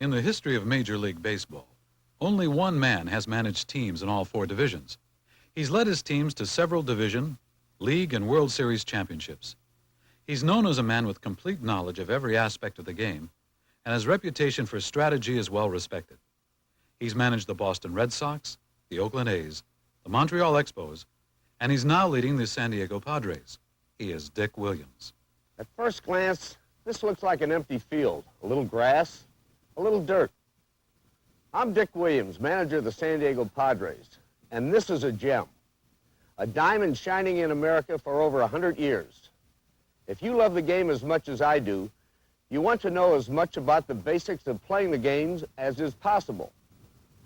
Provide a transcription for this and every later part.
In the history of Major League Baseball, only one man has managed teams in all 4 divisions. He's led his teams to several division, league, and World Series championships. He's known as a man with complete knowledge of every aspect of the game, and his reputation for strategy is well respected. He's managed the Boston Red Sox, the Oakland A's, the Montreal Expos, and he's now leading the San Diego Padres. He is Dick Wiliams. At first glance, this looks like an empty field. A little grass, a little dirt. I'm Dick Wiliams, manager of the San Diego Padres, and this is a gem. A diamond shining in America for over 100 years. If you love the game as much as I do, you want to know as much about the basics of playing the games as is possible.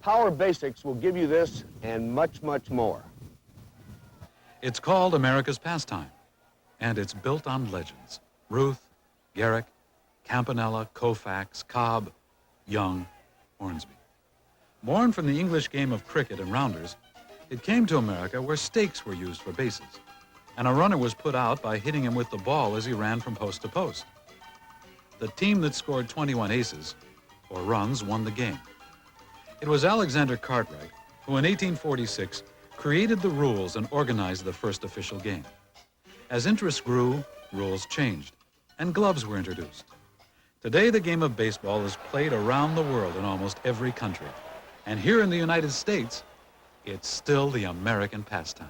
Power Basics will give you this and much, much more. It's called America's Pastime, and it's built on legends. Ruth, Garrick, Campanella, Koufax, Cobb, Young, Hornsby. Born from the English game of cricket and rounders, it came to America where stakes were used for bases, and a runner was put out by hitting him with the ball as he ran from post to post. The team that scored 21 aces, or runs, won the game. It was Alexander Cartwright who in 1846 created the rules and organized the first official game. As interest grew, rules changed, and gloves were introduced. Today, the game of baseball is played around the world in almost every country. And here in the United States, it's still the American pastime.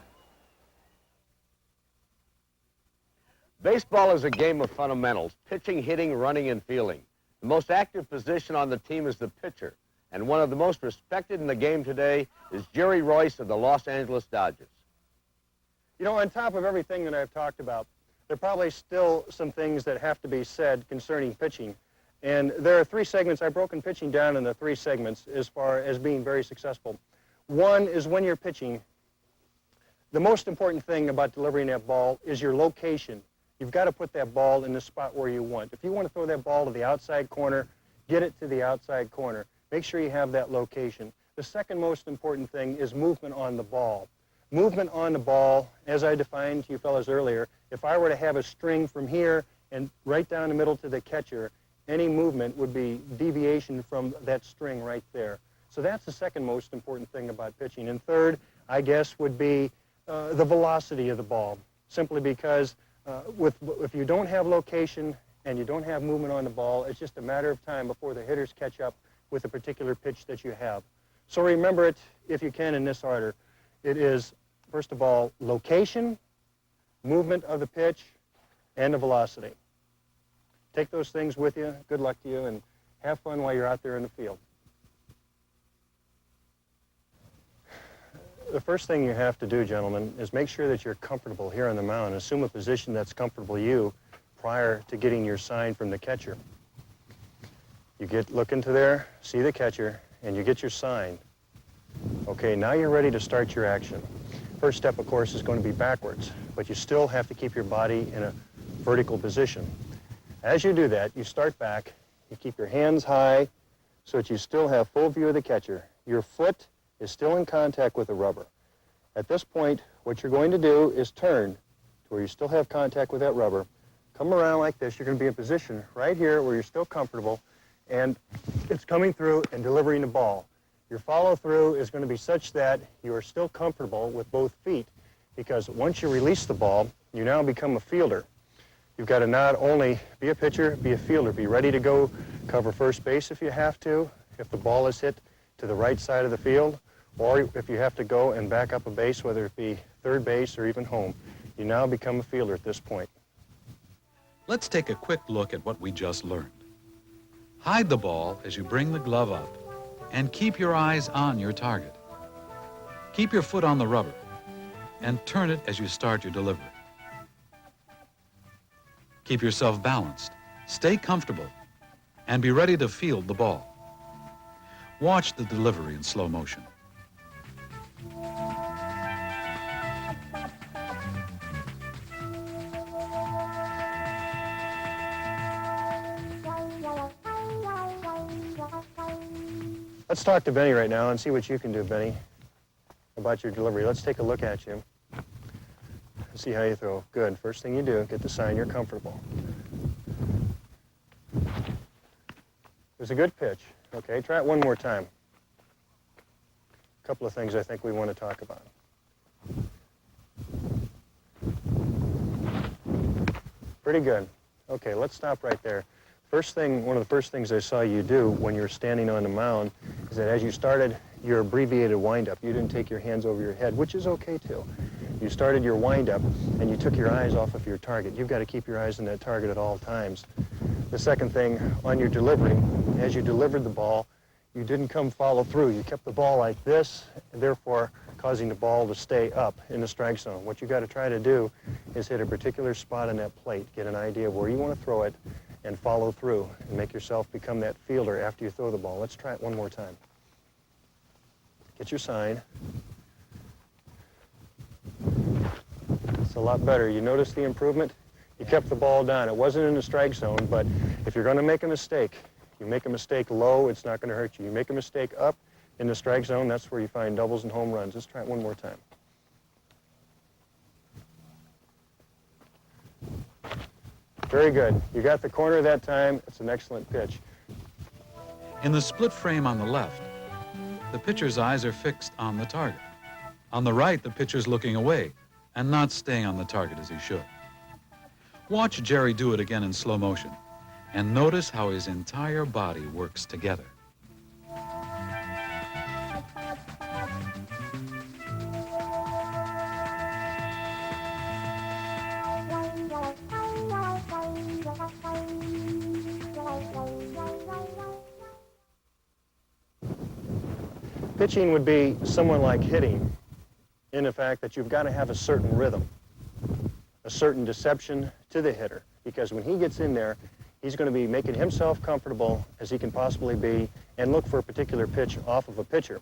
Baseball is a game of fundamentals: pitching, hitting, running, and fielding. The most active position on the team is the pitcher, and one of the most respected in the game today is Jerry Royce of the Los Angeles Dodgers. You know, on top of everything that I've talked about, there are probably still some things that have to be said concerning pitching. And there are 3 segments. I've broken pitching down into 3 segments as far as being very successful. One is when you're pitching, the most important thing about delivering that ball is your location. You've got to put that ball in the spot where you want. If you want to throw that ball to the outside corner, get it to the outside corner. Make sure you have that location. The second most important thing is movement on the ball. Movement on the ball, as I defined to you fellas earlier, if I were to have a string from here and right down the middle to the catcher, any movement would be deviation from that string right there. So that's the second most important thing about pitching. And third, I guess, would be the velocity of the ball, simply because if you don't have location and you don't have movement on the ball, it's just a matter of time before the hitters catch up with a particular pitch that you have. So remember it, if you can, in this order. It is, first of all, location, movement of the pitch, and the velocity. Take those things with you. Good luck to you, and have fun while you're out there in the field. The first thing you have to do, gentlemen, is make sure that you're comfortable here on the mound. Assume a position that's comfortable to you prior to getting your sign from the catcher. You look into there, see the catcher, and you get your sign. Okay, now you're ready to start your action. First step, of course, is going to be backwards, but you still have to keep your body in a vertical position. As you do that, you start back, you keep your hands high so that you still have full view of the catcher. Your foot is still in contact with the rubber. At this point, what you're going to do is turn to where you still have contact with that rubber. Come around like this. You're going to be in position right here where you're still comfortable, and it's coming through and delivering the ball. Your follow-through is going to be such that you are still comfortable with both feet, because once you release the ball, you now become a fielder. You've got to not only be a pitcher, be a fielder. Be ready to go cover first base if you have to, if the ball is hit to the right side of the field, or if you have to go and back up a base, whether it be third base or even home. You now become a fielder at this point. Let's take a quick look at what we just learned. Hide the ball as you bring the glove up, and keep your eyes on your target. Keep your foot on the rubber, and turn it as you start your delivery. Keep yourself balanced, stay comfortable, and be ready to field the ball. Watch the delivery in slow motion. Let's talk to Benny right now and see what you can do, Benny, about your delivery. Let's take a look at you. See how you throw. Good. First thing you do, get the sign you're comfortable. There's was a good pitch. Okay, try it one more time. A couple of things I think we want to talk about. Pretty good. Okay, let's stop right there. One of the first things I saw you do when you were standing on the mound is that as you started your abbreviated windup, you didn't take your hands over your head, which is okay too. You started your windup and you took your eyes off of your target. You've got to keep your eyes on that target at all times. The second thing, on your delivery, as you delivered the ball, you didn't come follow through. You kept the ball like this, and therefore causing the ball to stay up in the strike zone. What you got to try to do is hit a particular spot on that plate, get an idea of where you want to throw it, and follow through, and make yourself become that fielder after you throw the ball. Let's try it one more time. Get your sign. It's a lot better. You notice the improvement? You kept the ball down. It wasn't in the strike zone, but if you're going to make a mistake, you make a mistake low, it's not going to hurt you. You make a mistake up in the strike zone, that's where you find doubles and home runs. Let's try it one more time. Very good. You got the corner that time. It's an excellent pitch. In the split frame on the left, the pitcher's eyes are fixed on the target. On the right, the pitcher's looking away and not staying on the target as he should. Watch Jerry do it again in slow motion and notice how his entire body works together. Pitching would be somewhat like hitting in the fact that you've got to have a certain rhythm, a certain deception to the hitter, because when he gets in there, he's going to be making himself comfortable as he can possibly be and look for a particular pitch off of a pitcher.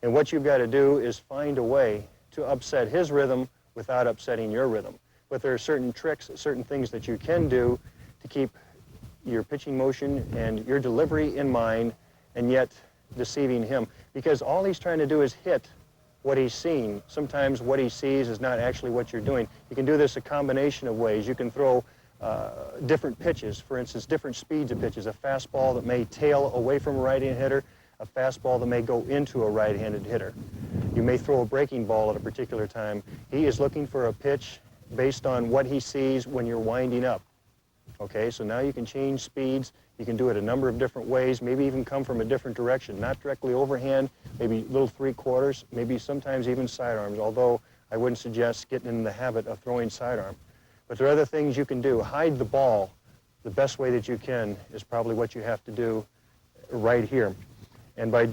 And what you've got to do is find a way to upset his rhythm without upsetting your rhythm. But there are certain tricks, certain things that you can do to keep your pitching motion and your delivery in mind and yet deceiving him, because all he's trying to do is hit what he's seeing. Sometimes what he sees is not actually what you're doing. You can do this a combination of ways. You can throw different pitches, for instance, different speeds of pitches, a fastball that may tail away from a right-handed hitter, a fastball that may go into a right-handed hitter. You may throw a breaking ball at a particular time. He is looking for a pitch based on what he sees when you're winding up. Okay, so now you can change speeds. You can do it a number of different ways, maybe even come from a different direction, not directly overhand, maybe little three-quarters, maybe sometimes even sidearms, although I wouldn't suggest getting in the habit of throwing sidearm. But there are other things you can do. Hide the ball. The best way that you can is probably what you have to do right here. And by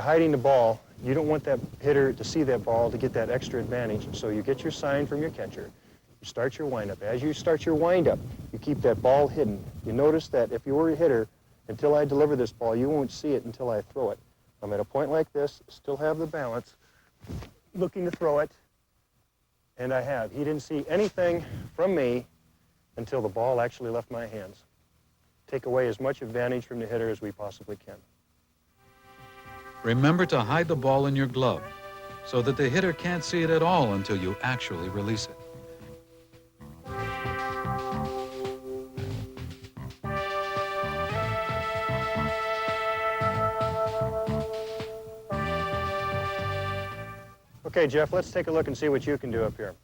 hiding the ball, you don't want that hitter to see that ball to get that extra advantage. So you get your sign from your catcher. You start your windup. As you start your windup, you keep that ball hidden. You notice that if you were a hitter, until I deliver this ball, you won't see it until I throw it. I'm at a point like this, still have the balance, looking to throw it, and I have. He didn't see anything from me until the ball actually left my hands. Take away as much advantage from the hitter as we possibly can. Remember to hide the ball in your glove so that the hitter can't see it at all until you actually release it. Okay, Jeff, let's take a look and see what you can do up here.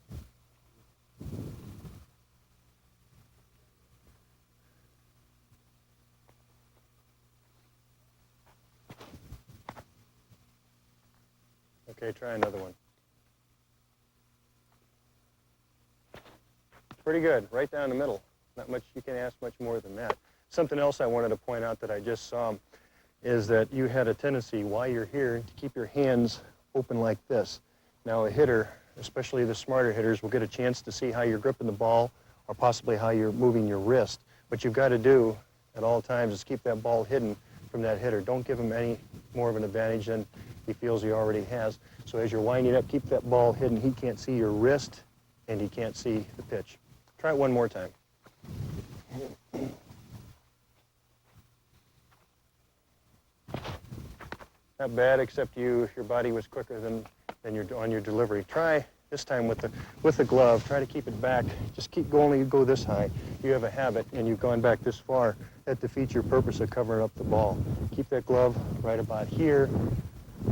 Okay, try another one. Pretty good, right down the middle. Not much, you can ask much more than that. Something else I wanted to point out that I just saw is that you had a tendency while you're here to keep your hands open like this. Now a hitter, especially the smarter hitters, will get a chance to see how you're gripping the ball or possibly how you're moving your wrist. What you've got to do at all times is keep that ball hidden from that hitter. Don't give him any more of an advantage than he feels he already has. So as you're winding up, keep that ball hidden. He can't see your wrist and he can't see the pitch. Try it one more time. Not bad, except your body was quicker than on your delivery. Try This time with the glove, try to keep it back. Just only go this high. You have a habit, and you've gone back this far. That defeats your purpose of covering up the ball. Keep that glove right about here,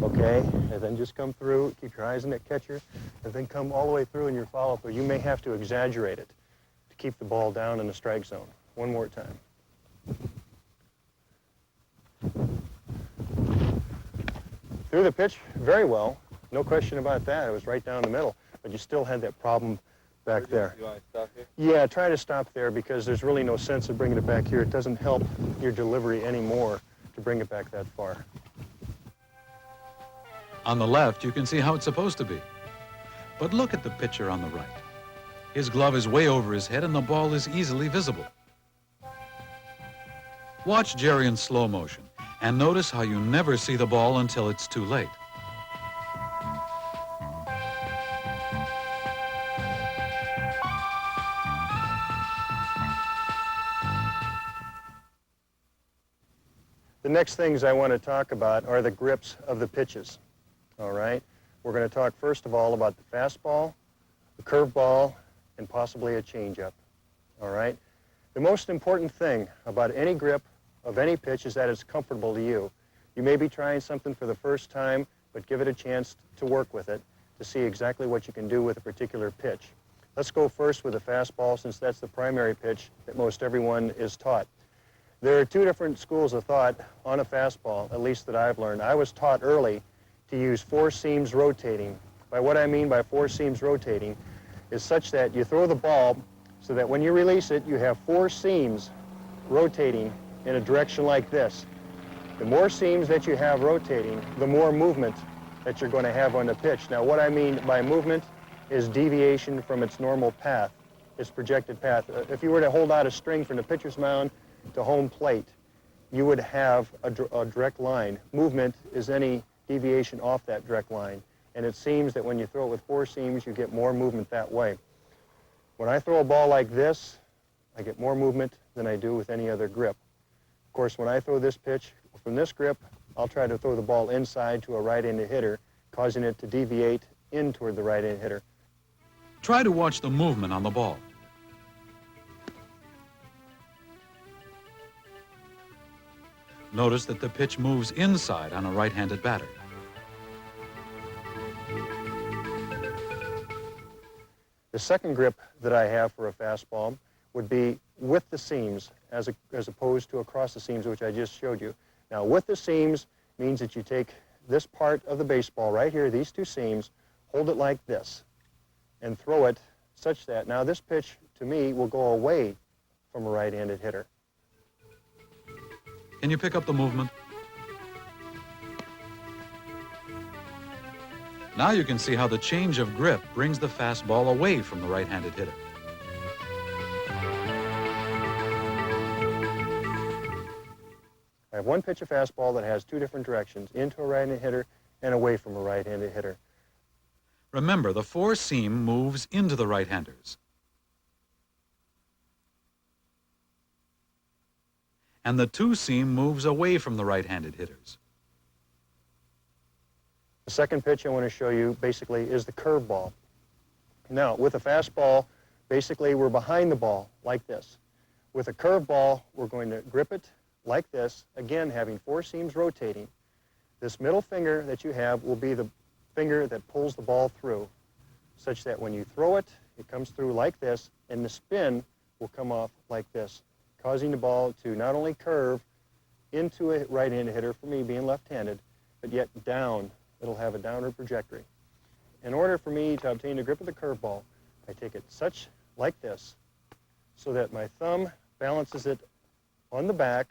okay? And then just come through, keep your eyes on that catcher, and then come all the way through in your follow-up, or you may have to exaggerate it to keep the ball down in the strike zone. One more time. Threw the pitch very well. No question about that. It was right down the middle, but you still had that problem back there. You want to stop here? Yeah, try to stop there because there's really no sense of bringing it back here. It doesn't help your delivery anymore to bring it back that far. On the left, you can see how it's supposed to be. But look at the pitcher on the right. His glove is way over his head and the ball is easily visible. Watch Jerry in slow motion and notice how you never see the ball until it's too late. The next things I want to talk about are the grips of the pitches, all right? We're going to talk first of all about the fastball, the curveball, and possibly a changeup, all right? The most important thing about any grip of any pitch is that it's comfortable to you. You may be trying something for the first time, but give it a chance to work with it to see exactly what you can do with a particular pitch. Let's go first with the fastball since that's the primary pitch that most everyone is taught. There are two different schools of thought on a fastball, at least that I've learned. I was taught early to use four seams rotating. By what I mean by four seams rotating is such that you throw the ball so that when you release it, you have four seams rotating in a direction like this. The more seams that you have rotating, the more movement that you're going to have on the pitch. Now, what I mean by movement is deviation from its normal path, its projected path. If you were to hold out a string from the pitcher's mound to home plate, you would have a direct line. Movement is any deviation off that direct line. And it seems that when you throw it with four seams, you get more movement that way. When I throw a ball like this, I get more movement than I do with any other grip. Of course, when I throw this pitch from this grip, I'll try to throw the ball inside to a right-handed hitter, causing it to deviate in toward the right-handed hitter. Try to watch the movement on the ball. Notice that the pitch moves inside on a right-handed batter. The second grip that I have for a fastball would be with the seams as opposed to across the seams, which I just showed you. Now, with the seams means that you take this part of the baseball right here, these two seams, hold it like this, and throw it such that, now this pitch, to me, will go away from a right-handed hitter. Can you pick up the movement? Now you can see how the change of grip brings the fastball away from the right-handed hitter. I have one pitch of fastball that has two different directions, into a right-handed hitter and away from a right-handed hitter. Remember, the four-seam moves into the right-handers. And the two-seam moves away from the right-handed hitters. The second pitch I want to show you basically is the curveball. Now, with a fastball, basically we're behind the ball like this. With a curveball, we're going to grip it like this, again having four seams rotating. This middle finger that you have will be the finger that pulls the ball through, such that when you throw it, it comes through like this, and the spin will come off like this, causing the ball to not only curve into a right-handed hitter, for me being left-handed, but yet down. It'll have a downward trajectory. In order for me to obtain the grip of the curveball, I take it like this, so that my thumb balances it on the back,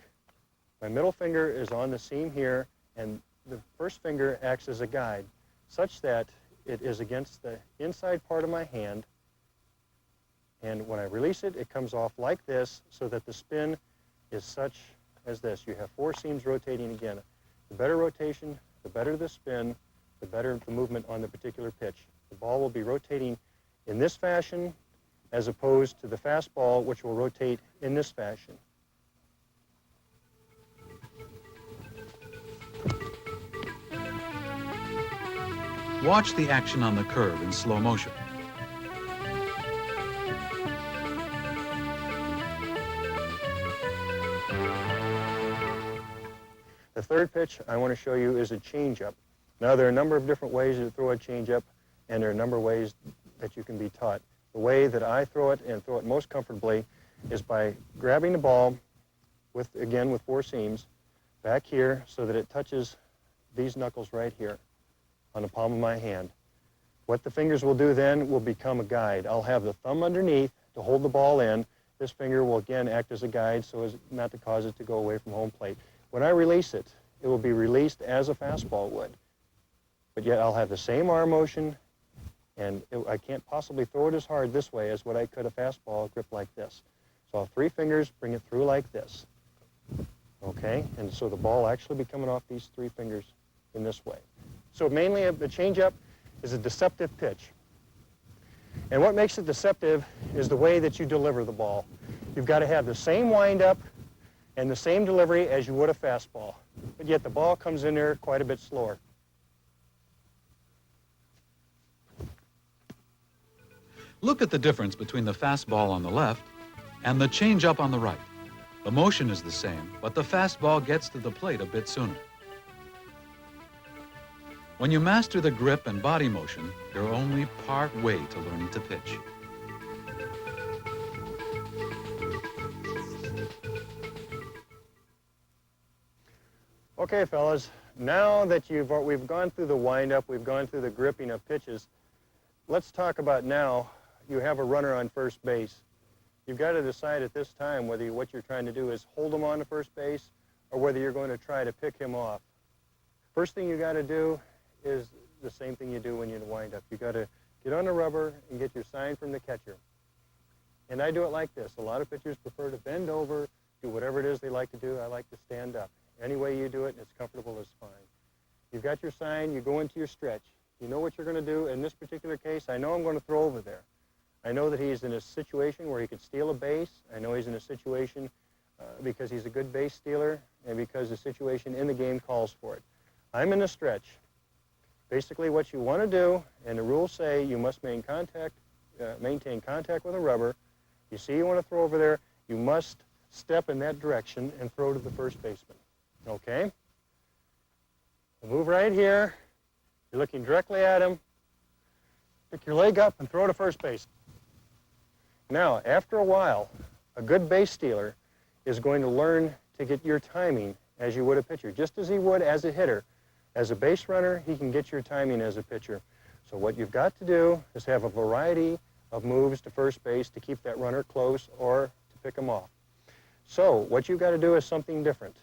my middle finger is on the seam here, and the first finger acts as a guide, such that it is against the inside part of my hand, and when I release it, it comes off like this, so that the spin is such as this. You have four seams rotating again. The better rotation, the better the spin, the better the movement on the particular pitch. The ball will be rotating in this fashion as opposed to the fastball, which will rotate in this fashion. Watch the action on the curve in slow motion. The third pitch I want to show you is a changeup. Now, there are a number of different ways to throw a changeup, and there are a number of ways that you can be taught. The way that I throw it and throw it most comfortably is by grabbing the ball with, again, with 4 seams back here so that it touches these knuckles right here on the palm of my hand. What the fingers will do then will become a guide. I'll have the thumb underneath to hold the ball in. This finger will again act as a guide so as not to cause it to go away from home plate. When I release it, it will be released as a fastball would. But yet I'll have the same arm motion, and I can't possibly throw it as hard this way as what I could a fastball grip like this. So I'll have 3 fingers, bring it through like this. Okay, and so the ball actually be coming off these 3 fingers in this way. So mainly a changeup is a deceptive pitch. And what makes it deceptive is the way that you deliver the ball. You've got to have the same windup and the same delivery as you would a fastball, but yet the ball comes in there quite a bit slower. Look at the difference between the fastball on the left and the changeup on the right. The motion is the same, but the fastball gets to the plate a bit sooner. When you master the grip and body motion, you're only part way to learning to pitch. Okay, fellas, now that we've gone through the windup, we've gone through the gripping of pitches, let's talk about now you have a runner on first base. You've got to decide at this time whether what you're trying to do is hold him on to first base or whether you're going to try to pick him off. First thing you got to do is the same thing you do when you wind up. You got to get on the rubber and get your sign from the catcher. And I do it like this. A lot of pitchers prefer to bend over, do whatever it is they like to do. I like to stand up. Any way you do it and it's comfortable is fine. You've got your sign, you go into your stretch. You know what you're going to do. In this particular case, I know I'm going to throw over there. I know that he's in a situation where he could steal a base. I know he's in a situation because he's a good base stealer and because the situation in the game calls for it. I'm in a stretch. Basically what you want to do, and the rules say you must maintain contact with a rubber. You see you want to throw over there, you must step in that direction and throw to the first baseman. Okay? Move right here. You're looking directly at him. Pick your leg up and throw to first base. Now, after a while, a good base stealer is going to learn to get your timing as you would a pitcher, just as he would as a hitter. As a base runner, he can get your timing as a pitcher. So what you've got to do is have a variety of moves to first base to keep that runner close or to pick him off. So what you've got to do is something different,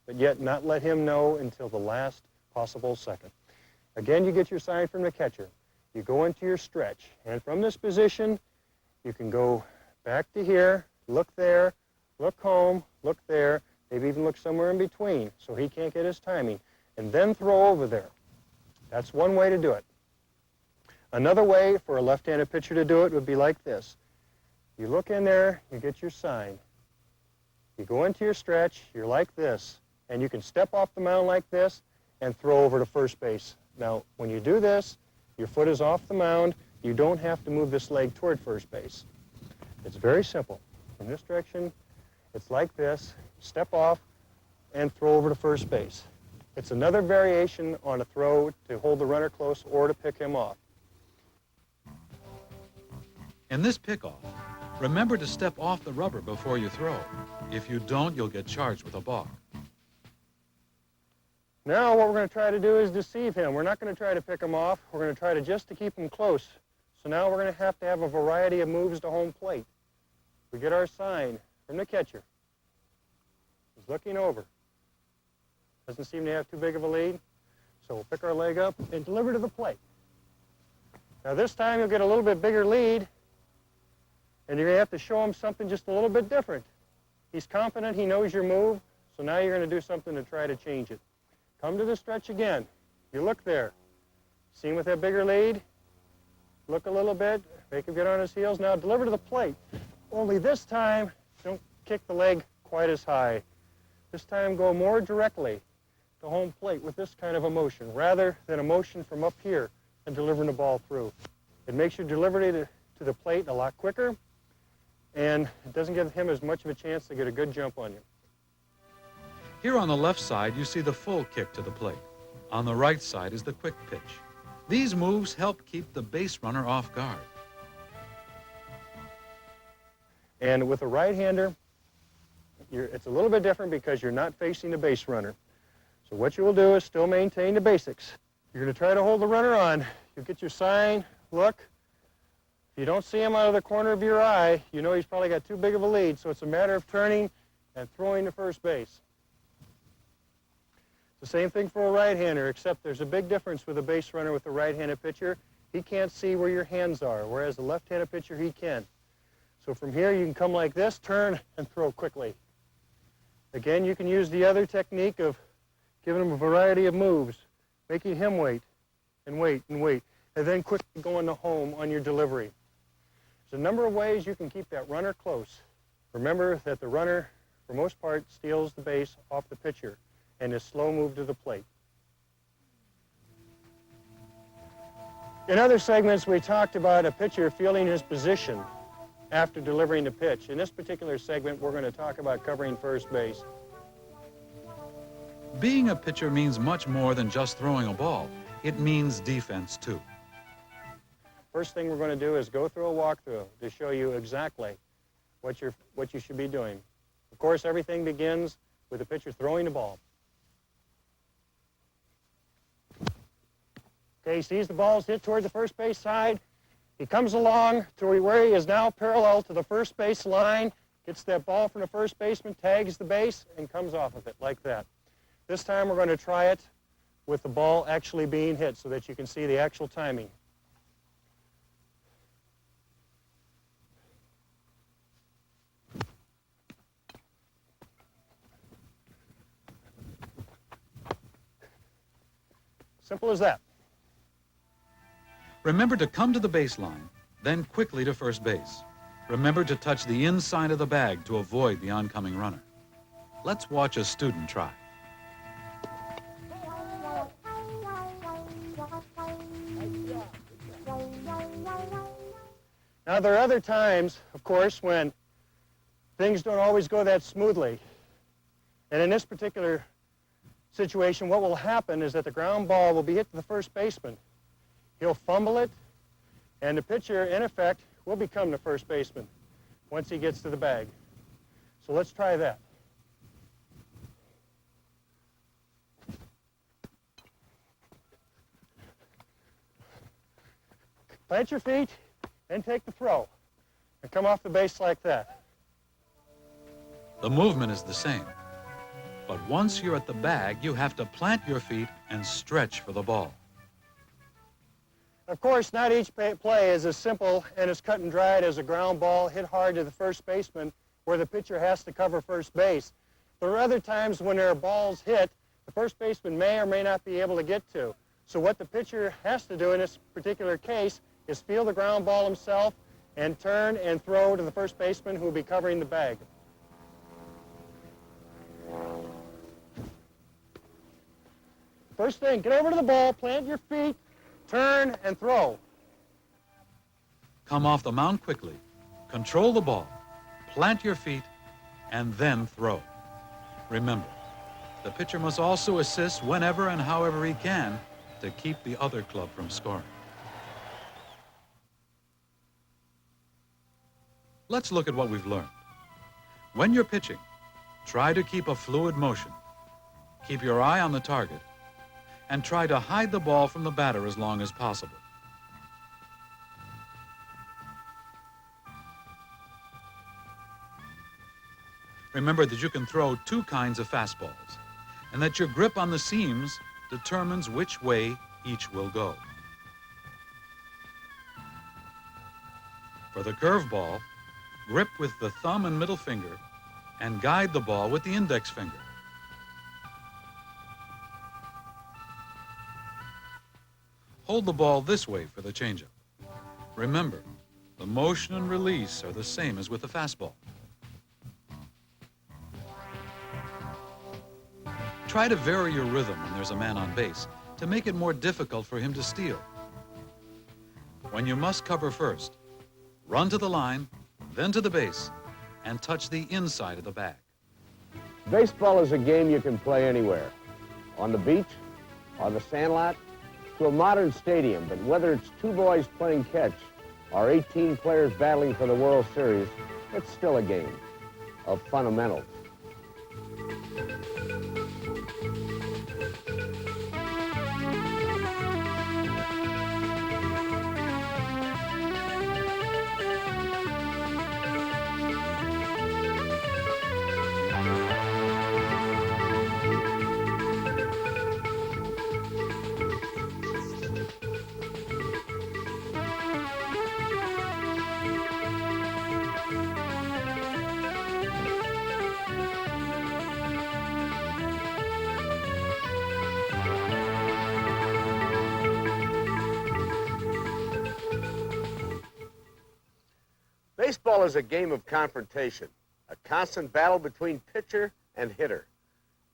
but yet not let him know until the last possible second. Again, you get your sign from the catcher. You go into your stretch, and from this position, you can go back to here, look there, look home, look there, maybe even look somewhere in between so he can't get his timing, and then throw over there. That's one way to do it. Another way for a left-handed pitcher to do it would be like this. You look in there, you get your sign. You go into your stretch, you're like this, and you can step off the mound like this and throw over to first base. Now, when you do this, your foot is off the mound. You don't have to move this leg toward first base. It's very simple. From this direction, it's like this. Step off and throw over to first base. It's another variation on a throw to hold the runner close or to pick him off. In this pickoff, remember to step off the rubber before you throw. If you don't, you'll get charged with a balk. Now what we're going to try to do is deceive him. We're not going to try to pick him off. We're going to try to just to keep him close. So now we're going to have a variety of moves to home plate. We get our sign from the catcher. He's looking over. Doesn't seem to have too big of a lead. So we'll pick our leg up and deliver to the plate. Now this time you'll get a little bit bigger lead, and you're going to have to show him something just a little bit different. He's confident, he knows your move, so now you're going to do something to try to change it. Come to the stretch again. You look there. See him with that bigger lead? Look a little bit, make him get on his heels. Now deliver to the plate. Only this time, don't kick the leg quite as high. This time go more directly to home plate with this kind of a motion, rather than a motion from up here and delivering the ball through. It makes your delivery to the plate a lot quicker, and it doesn't give him as much of a chance to get a good jump on you. Here on the left side, you see the full kick to the plate. On the right side is the quick pitch. These moves help keep the base runner off guard. And with a right-hander, it's a little bit different because you're not facing the base runner. So what you will do is still maintain the basics. You're going to try to hold the runner on. You get your sign, look. If you don't see him out of the corner of your eye, you know he's probably got too big of a lead, so it's a matter of turning and throwing to first base. The same thing for a right-hander, except there's a big difference with a base runner with a right-handed pitcher. He can't see where your hands are, whereas the left-handed pitcher, he can. So from here, you can come like this, turn, and throw quickly. Again, you can use the other technique of giving him a variety of moves, making him wait, and wait, and wait, and then quickly going to home on your delivery. There's a number of ways you can keep that runner close. Remember that the runner, for most part, steals the base off the pitcher and is slow move to the plate. In other segments, we talked about a pitcher fielding his position after delivering the pitch. In this particular segment, we're going to talk about covering first base. Being a pitcher means much more than just throwing a ball. It means defense, too. First thing we're going to do is go through a walkthrough to show you exactly what you should be doing. Of course, everything begins with the pitcher throwing the ball. Okay, he sees the ball's hit toward the first base side. He comes along to where he is now parallel to the first base line, gets that ball from the first baseman, tags the base, and comes off of it like that. This time we're going to try it with the ball actually being hit so that you can see the actual timing. Simple as that. Remember to come to the baseline, then quickly to first base. Remember to touch the inside of the bag to avoid the oncoming runner. Let's watch a student try. Now, there are other times, of course, when things don't always go that smoothly. And in this particular situation, what will happen is that the ground ball will be hit to the first baseman. He'll fumble it, and the pitcher, in effect, will become the first baseman once he gets to the bag. So let's try that. Plant your feet, and take the throw, and come off the base like that. The movement is the same, but once you're at the bag, you have to plant your feet and stretch for the ball. Of course, not each play is as simple and as cut and dried as a ground ball hit hard to the first baseman where the pitcher has to cover first base. There are other times when there are balls hit the first baseman may or may not be able to get to. So what the pitcher has to do in this particular case is field the ground ball himself and turn and throw to the first baseman who will be covering the bag. First thing, get over to the ball, plant your feet, turn and throw. Come off the mound quickly, control the ball, plant your feet, and then throw. Remember, the pitcher must also assist whenever and however he can to keep the other club from scoring. Let's look at what we've learned. When you're pitching, try to keep a fluid motion. Keep your eye on the target, and try to hide the ball from the batter as long as possible. Remember that you can throw two kinds of fastballs, and that your grip on the seams determines which way each will go. For the curveball, grip with the thumb and middle finger, and guide the ball with the index finger. Hold the ball this way for the changeup. Remember, the motion and release are the same as with the fastball. Try to vary your rhythm when there's a man on base to make it more difficult for him to steal. when you must cover first, run to the line, then to the base, and touch the inside of the bag. Baseball is a game you can play anywhere. On the beach, on the sandlot, to a modern stadium. But whether it's two boys playing catch or 18 players battling for the World Series, it's still a game of fundamentals. Baseball is a game of confrontation, a constant battle between pitcher and hitter.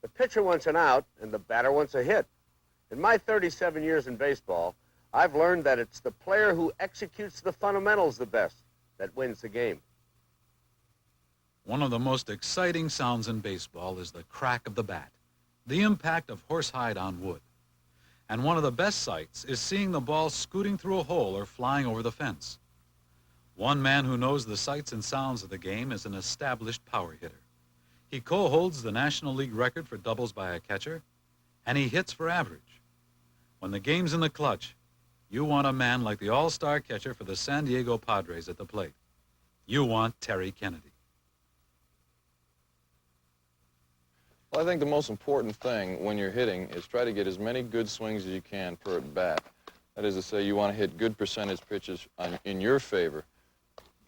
The pitcher wants an out, and the batter wants a hit. In my 37 years in baseball, I've learned that it's the player who executes the fundamentals the best that wins the game. One of the most exciting sounds in baseball is the crack of the bat, the impact of horsehide on wood. And one of the best sights is seeing the ball scooting through a hole or flying over the fence. One man who knows the sights and sounds of the game is an established power hitter. He co-holds the National League record for doubles by a catcher, and he hits for average. When the game's in the clutch, you want a man like the all-star catcher for the San Diego Padres at the plate. You want Terry Kennedy. Well, I think the most important thing when you're hitting is try to get as many good swings as you can per at bat. That is to say, you want to hit good percentage pitches in your favor.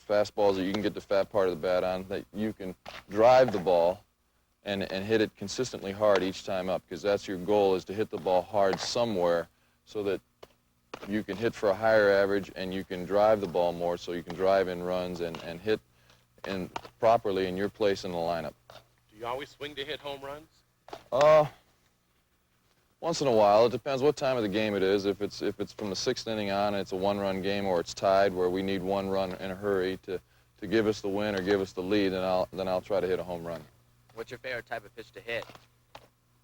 Fastballs that you can get the fat part of the bat on, that you can drive the ball and hit it consistently hard each time up, because that's your goal, is to hit the ball hard somewhere so that you can hit for a higher average and you can drive the ball more, so you can drive in runs and hit properly in your place in the lineup. Do you always swing to hit home runs? Once in a while. It depends what time of the game it is. If it's from the 6th inning on and it's a one-run game, or it's tied where we need one run in a hurry to give us the win or give us the lead, then I'll try to hit a home run. What's your favorite type of pitch to hit?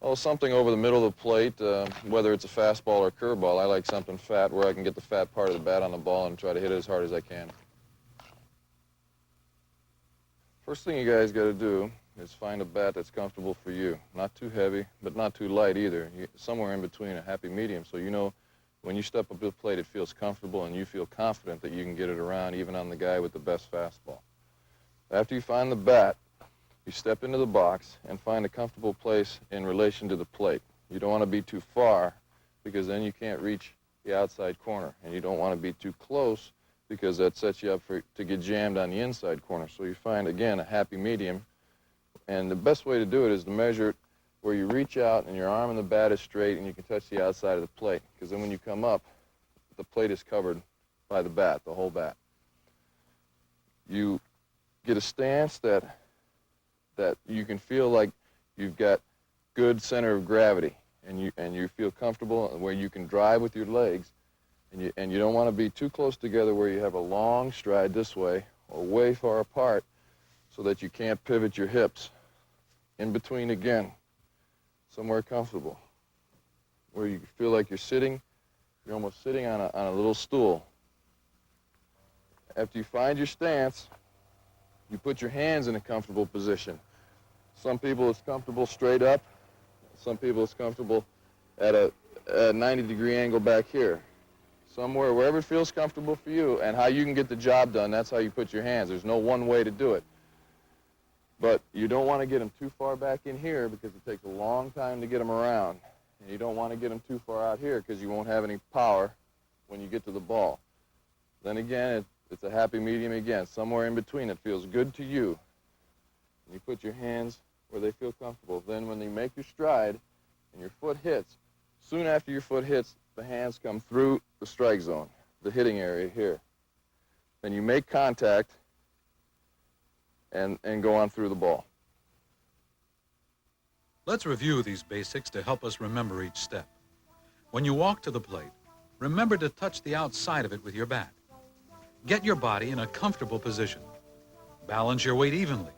Oh, something over the middle of the plate, whether it's a fastball or a curveball. I like something fat where I can get the fat part of the bat on the ball and try to hit it as hard as I can. First thing you guys got to do is find a bat that's comfortable for you. Not too heavy, but not too light either. Somewhere in between, a happy medium, so you know when you step up to the plate, it feels comfortable and you feel confident that you can get it around even on the guy with the best fastball. After you find the bat, you step into the box and find a comfortable place in relation to the plate. You don't want to be too far, because then you can't reach the outside corner, and you don't want to be too close, because that sets you up to get jammed on the inside corner. So you find, again, a happy medium. And the best way to do it is to measure it where you reach out and your arm and the bat is straight and you can touch the outside of the plate. Because then when you come up, the plate is covered by the bat, the whole bat. You get a stance that you can feel like you've got good center of gravity, and you feel comfortable where you can drive with your legs, and you don't want to be too close together where you have a long stride this way or way far apart so that you can't pivot your hips. In between, again, somewhere comfortable, where you feel like you're almost sitting on a little stool. After you find your stance, you put your hands in a comfortable position. Some people it's comfortable straight up. Some people it's comfortable at a 90-degree angle back here. Somewhere, wherever it feels comfortable for you and how you can get the job done, that's how you put your hands. There's no one way to do it. But you don't want to get them too far back in here, because it takes a long time to get them around. And you don't want to get them too far out here, because you won't have any power when you get to the ball. Then again, it's a happy medium again, somewhere in between. It feels good to you. And you put your hands where they feel comfortable. Then when you make your stride and your foot hits, soon after your foot hits, the hands come through the strike zone, the hitting area here. Then you make contact and go on through the ball. Let's review these basics to help us remember each step. When you walk to the plate, Remember to touch the outside of it with your bat. Get your body in a comfortable position. Balance your weight evenly.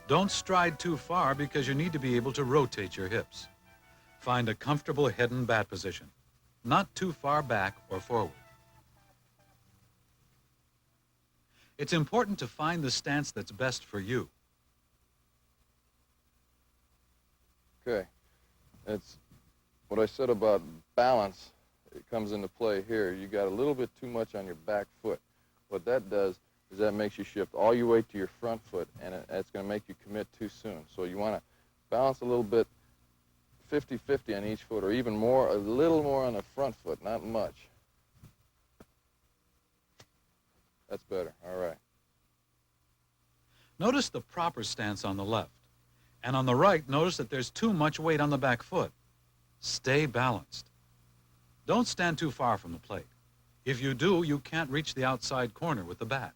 Don't stride too far because you need to be able to rotate your hips. Find a comfortable head and bat position, not too far back or forward. It's important to find the stance that's best for you. Okay, it's what I said about balance. It comes into play here. You got a little bit too much on your back foot. What that does is that makes you shift all your weight to your front foot, and it's going to make you commit too soon. So you want to balance a little bit, 50-50 on each foot, or even more, a little more on the front foot, not much. That's better. All right. Notice the proper stance on the left. And on the right, notice that there's too much weight on the back foot. Stay balanced. Don't stand too far from the plate. If you do, you can't reach the outside corner with the bat.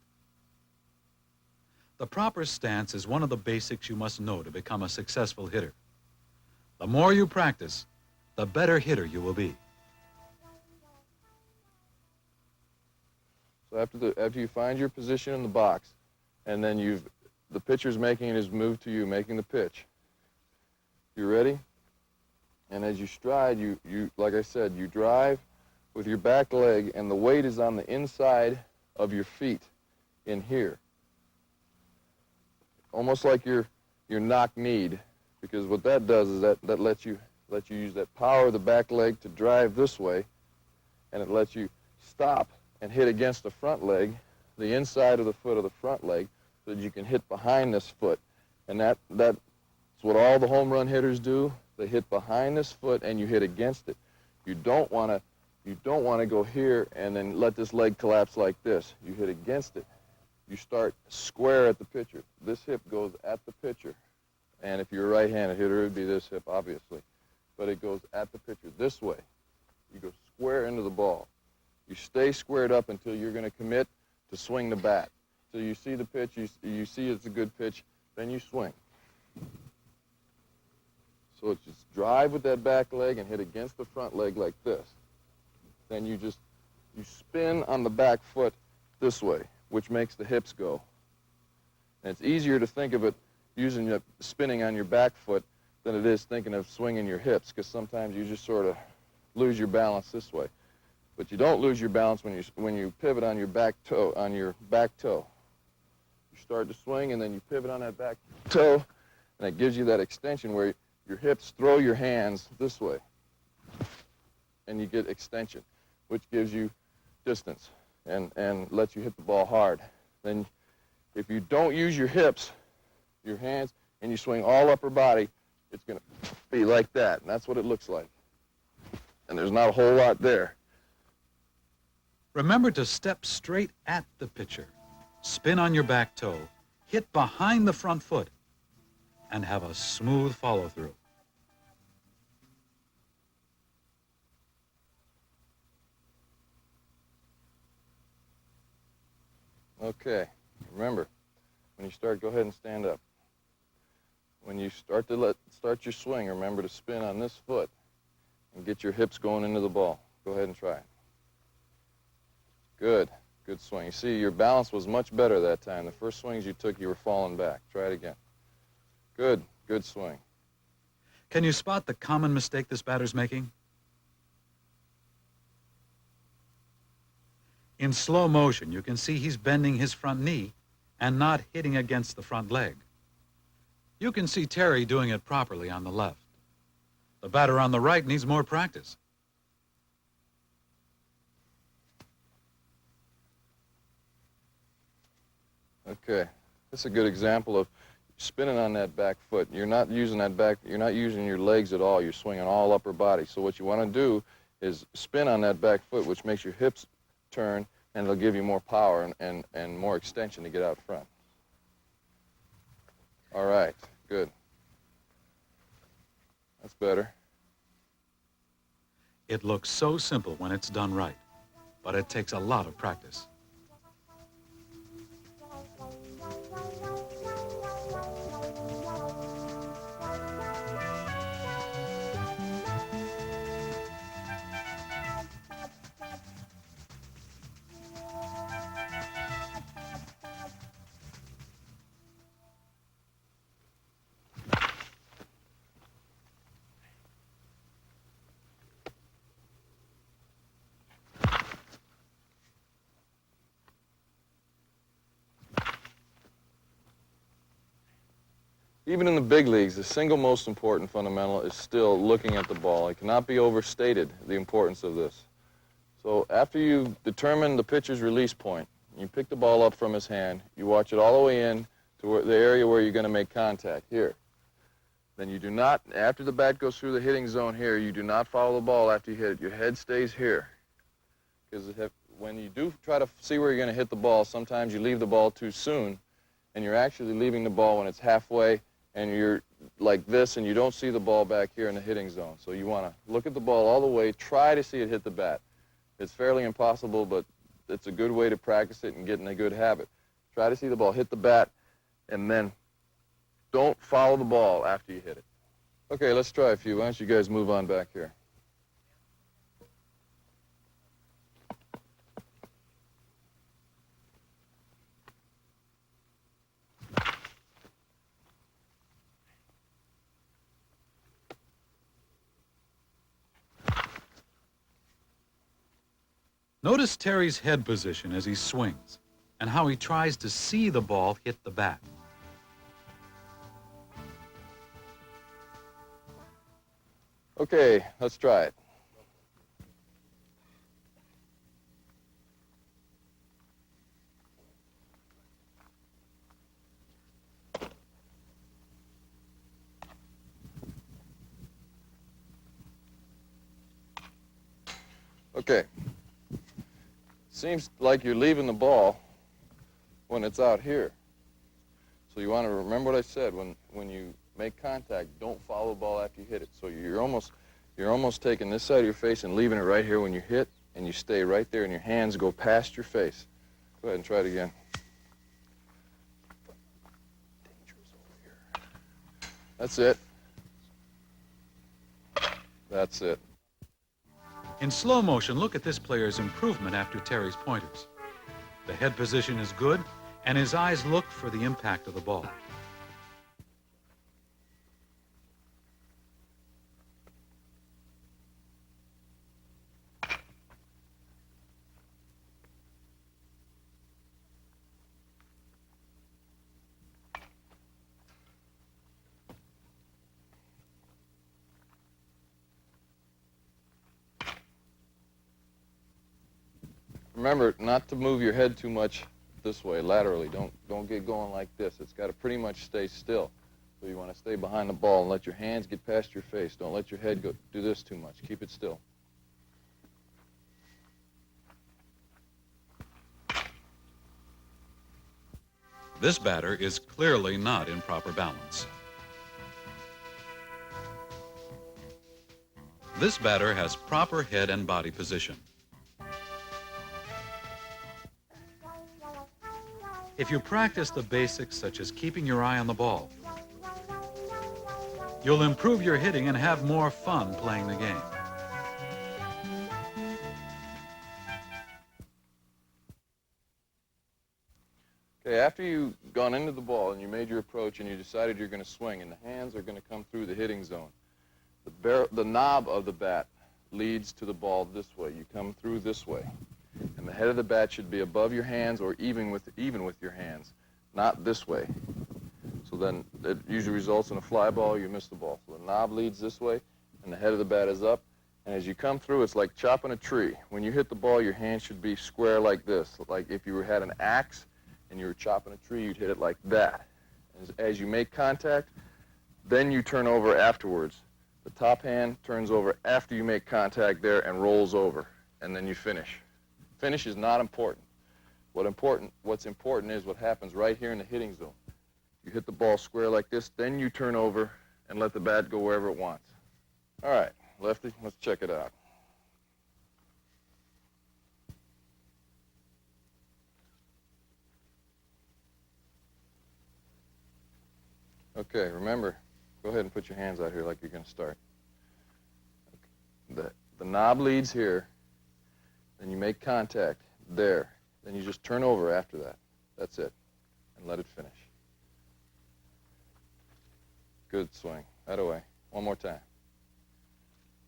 The proper stance is one of the basics you must know to become a successful hitter. The more you practice, the better hitter you will be. So after you find your position in the box, and then the pitcher's making his move to you, making the pitch. You ready? And as you stride, you like I said, you drive with your back leg, and the weight is on the inside of your feet in here. Almost like you're knock-kneed, because what that does is that lets you use that power of the back leg to drive this way, and it lets you stop and hit against the front leg, the inside of the foot of the front leg, so that you can hit behind this foot. And that's what all the home run hitters do. They hit behind this foot and you hit against it. You don't want to go here and then let this leg collapse like this. You hit against it. You start square at the pitcher. This hip goes at the pitcher. And if you're a right-handed hitter, it would be this hip, obviously. But it goes at the pitcher this way. You go square into the ball. You stay squared up until you're going to commit to swing the bat. So you see the pitch, you see it's a good pitch, then you swing. So it's just drive with that back leg and hit against the front leg like this. Then you spin on the back foot this way, which makes the hips go. And it's easier to think of it using spinning on your back foot than it is thinking of swinging your hips, because sometimes you just sort of lose your balance this way. But you don't lose your balance when you pivot on your back toe, You start to swing and then you pivot on that back toe, and it gives you that extension where your hips throw your hands this way, and you get extension, which gives you distance and lets you hit the ball hard. Then if you don't use your hips, your hands, and you swing all upper body, it's going to be like that, and that's what it looks like. And there's not a whole lot there. Remember to step straight at the pitcher, spin on your back toe, hit behind the front foot, and have a smooth follow-through. Okay, remember, when you start, go ahead and stand up. When you start your swing, remember to spin on this foot and get your hips going into the ball. Go ahead and try it. Good, good swing. You see, your balance was much better that time. The first swings you took, you were falling back. Try it again. Good, good swing. Can you spot the common mistake this batter's making? In slow motion, you can see he's bending his front knee and not hitting against the front leg. You can see Terry doing it properly on the left. The batter on the right needs more practice. Okay, that's a good example of spinning on that back foot. You're not using your legs at all. You're swinging all upper body. So what you want to do is spin on that back foot, which makes your hips turn, and it'll give you more power and more extension to get out front. All right, good. That's better. It looks so simple when it's done right, but it takes a lot of practice. Even in the big leagues, the single most important fundamental is still looking at the ball. It cannot be overstated, the importance of this. So after you determine the pitcher's release point, you pick the ball up from his hand, you watch it all the way in to the area where you're going to make contact, here. Then you do not, after the bat goes through the hitting zone here, you do not follow the ball after you hit it. Your head stays here. Because when you do try to see where you're going to hit the ball, sometimes you leave the ball too soon, and you're actually leaving the ball when it's halfway, and you're like this, and you don't see the ball back here in the hitting zone. So you want to look at the ball all the way, try to see it hit the bat. It's fairly impossible, but it's a good way to practice it and get in a good habit. Try to see the ball hit the bat, and then don't follow the ball after you hit it. Okay, let's try a few. Why don't you guys move on back here? Notice Terry's head position as he swings and how he tries to see the ball hit the bat. Okay, let's try it. Okay. Seems like you're leaving the ball when it's out here. So you want to remember what I said. When you make contact, don't follow the ball after you hit it. So you're almost taking this side of your face and leaving it right here when you hit, and you stay right there, and your hands go past your face. Go ahead and try it again. Danger's over here. That's it. That's it. In slow motion, look at this player's improvement after Terry's pointers. The head position is good, and his eyes look for the impact of the ball. Remember not to move your head too much this way, laterally. Don't get going like this. It's got to pretty much stay still. So you want to stay behind the ball and let your hands get past your face. Don't let your head do this too much. Keep it still. This batter is clearly not in proper balance. This batter has proper head and body position. If you practice the basics, such as keeping your eye on the ball, you'll improve your hitting and have more fun playing the game. Okay, after you've gone into the ball and you made your approach and you decided you're going to swing and the hands are going to come through the hitting zone, the knob of the bat leads to the ball this way. You come through this way. And the head of the bat should be above your hands or even with your hands, not this way. So then it usually results in a fly ball, you miss the ball. So the knob leads this way, and the head of the bat is up. And as you come through, it's like chopping a tree. When you hit the ball, your hand should be square like this. Like if you had an axe and you were chopping a tree, you'd hit it like that. As you make contact, then you turn over afterwards. The top hand turns over after you make contact there and rolls over, and then you finish. Finish is not important. What's important is what happens right here in the hitting zone. You hit the ball square like this, then you turn over and let the bat go wherever it wants. All right, lefty, let's check it out. Okay, remember, go ahead and put your hands out here like you're going to start. Okay. The knob leads here. Then you make contact there. Then you just turn over after that. That's it. And let it finish. Good swing. That away. One more time.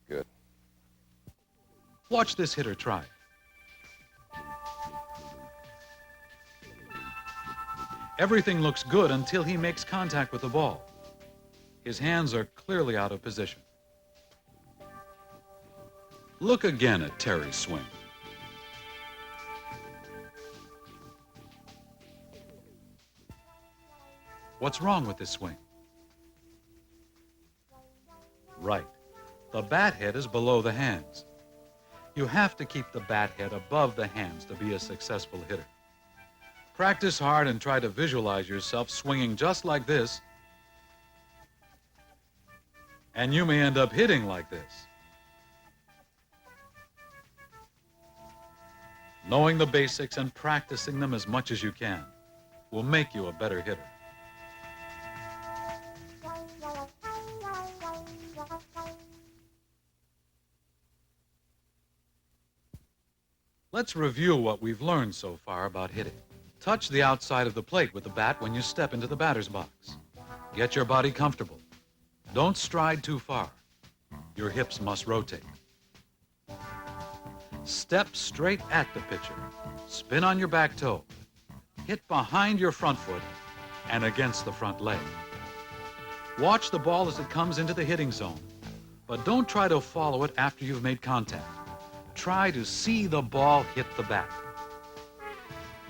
Good. Watch this hitter try. Everything looks good until he makes contact with the ball. His hands are clearly out of position. Look again at Terry's swing. What's wrong with this swing? Right. The bat head is below the hands. You have to keep the bat head above the hands to be a successful hitter. Practice hard and try to visualize yourself swinging just like this, and you may end up hitting like this. Knowing the basics and practicing them as much as you can will make you a better hitter. Let's review what we've learned so far about hitting. Touch the outside of the plate with the bat when you step into the batter's box. Get your body comfortable. Don't stride too far. Your hips must rotate. Step straight at the pitcher. Spin on your back toe. Hit behind your front foot and against the front leg. Watch the ball as it comes into the hitting zone, but don't try to follow it after you've made contact. Try to see the ball hit the bat.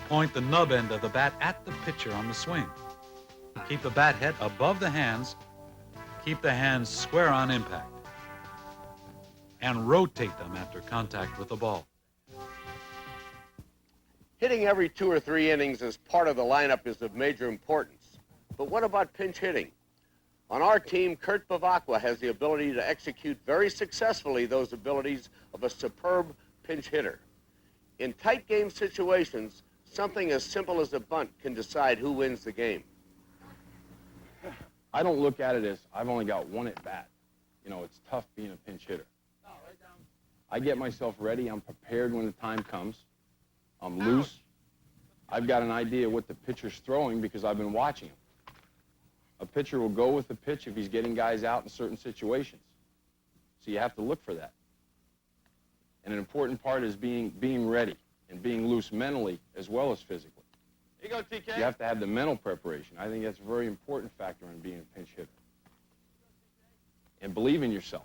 Point the nub end of the bat at the pitcher on the swing. Keep the bat head above the hands. Keep the hands square on impact. And rotate them after contact with the ball. Hitting every 2 or 3 innings as part of the lineup is of major importance. But what about pinch hitting? On our team, Kurt Bevacqua has the ability to execute very successfully those abilities of a superb pinch hitter. In tight game situations, something as simple as a bunt can decide who wins the game. I don't look at it as I've only got one at bat. You know, it's tough being a pinch hitter. I get myself ready. I'm prepared when the time comes. I'm loose. I've got an idea what the pitcher's throwing because I've been watching him. A pitcher will go with the pitch if he's getting guys out in certain situations. So you have to look for that. And an important part is being ready and being loose mentally as well as physically. Here you go, TK. You have to have the mental preparation. I think that's a very important factor in being a pinch hitter. And believe in yourself.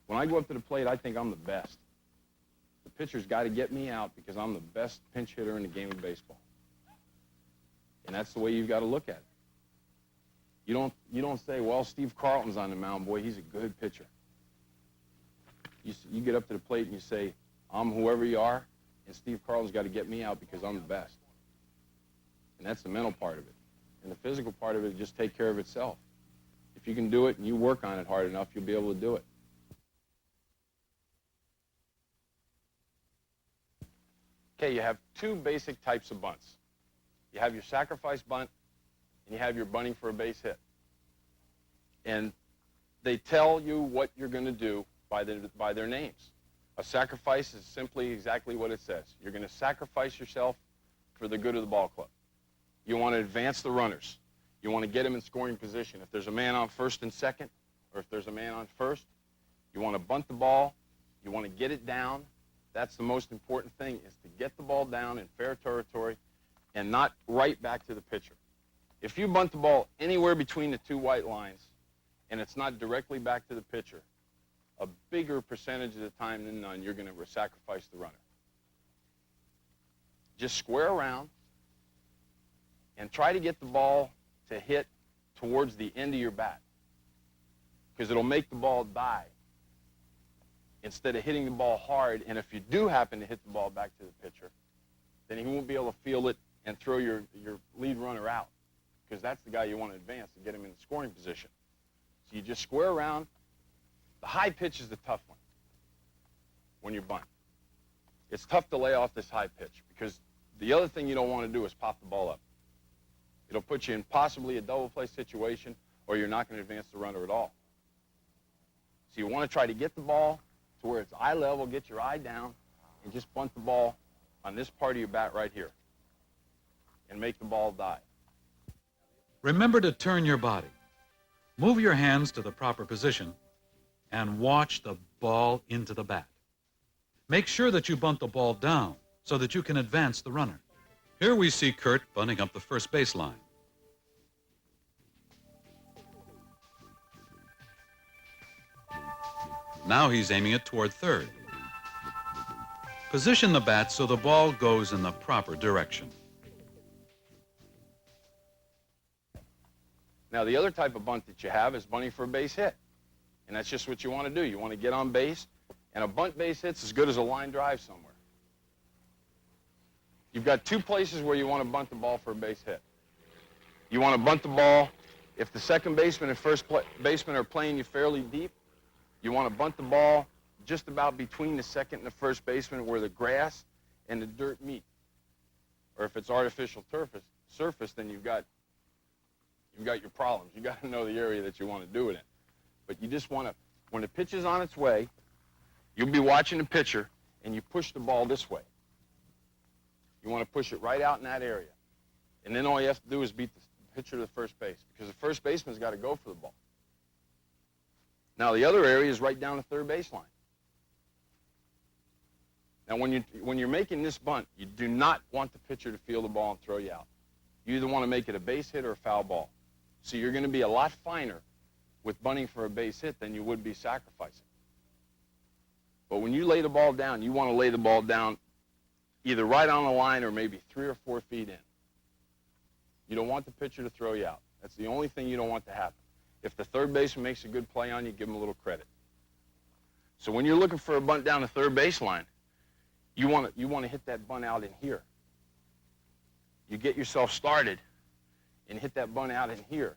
When I go up to the plate, I think I'm the best. The pitcher's got to get me out because I'm the best pinch hitter in the game of baseball. And that's the way you've got to look at it. You don't say, well, Steve Carlton's on the mound, boy, he's a good pitcher. You get up to the plate and you say, I'm whoever you are, and Steve Carlton's got to get me out because I'm the best. And that's the mental part of it. And the physical part of it is just take care of itself. If you can do it and you work on it hard enough, you'll be able to do it. Okay, you have 2 basic types of bunts. You have your sacrifice bunt, and you have your bunting for a base hit. And they tell you what you're going to do by their names. A sacrifice is simply exactly what it says. You're going to sacrifice yourself for the good of the ball club. You want to advance the runners. You want to get them in scoring position. If there's a man on first and second, or if there's a man on first, you want to bunt the ball. You want to get it down. That's the most important thing, is to get the ball down in fair territory and not right back to the pitcher. If you bunt the ball anywhere between the 2 white lines and it's not directly back to the pitcher, a bigger percentage of the time than none, you're going to sacrifice the runner. Just square around and try to get the ball to hit towards the end of your bat, because it'll make the ball die instead of hitting the ball hard. And if you do happen to hit the ball back to the pitcher, then he won't be able to feel it and throw your lead runner out, because that's the guy you want to advance and get him in the scoring position. So you just square around. The high pitch is the tough one when you're bunting. It's tough to lay off this high pitch, because the other thing you don't want to do is pop the ball up. It'll put you in possibly a double play situation, or you're not going to advance the runner at all. So you want to try to get the ball to where it's eye level, get your eye down, and just bunt the ball on this part of your bat right here and make the ball die. Remember to turn your body. Move your hands to the proper position and watch the ball into the bat. Make sure that you bunt the ball down so that you can advance the runner. Here we see Kurt bunting up the first baseline. Now he's aiming it toward third. Position the bat so the ball goes in the proper direction. Now, the other type of bunt that you have is bunting for a base hit. And that's just what you want to do. You want to get on base, and a bunt base hit's as good as a line drive somewhere. You've got two places where you want to bunt the ball for a base hit. You want to bunt the ball if the second baseman and first baseman are playing you fairly deep. You want to bunt the ball just about between the second and the first baseman where the grass and the dirt meet. Or if it's artificial surface, then you've got your problems. You got to know the area that you want to do it in. But you just want to, when the pitch is on its way, you'll be watching the pitcher, and you push the ball this way. You want to push it right out in that area. And then all you have to do is beat the pitcher to the first base, because the first baseman's got to go for the ball. Now, the other area is right down the third baseline. Now, when you're making this bunt, you do not want the pitcher to field the ball and throw you out. You either want to make it a base hit or a foul ball. So you're going to be a lot finer with bunting for a base hit than you would be sacrificing. But when you lay the ball down, you want to lay the ball down either right on the line or maybe 3 or 4 feet in. You don't want the pitcher to throw you out. That's the only thing you don't want to happen. If the third baseman makes a good play on you, give him a little credit. So when you're looking for a bunt down the third baseline, you want to hit that bunt out in here. You get yourself started and hit that bunt out in here.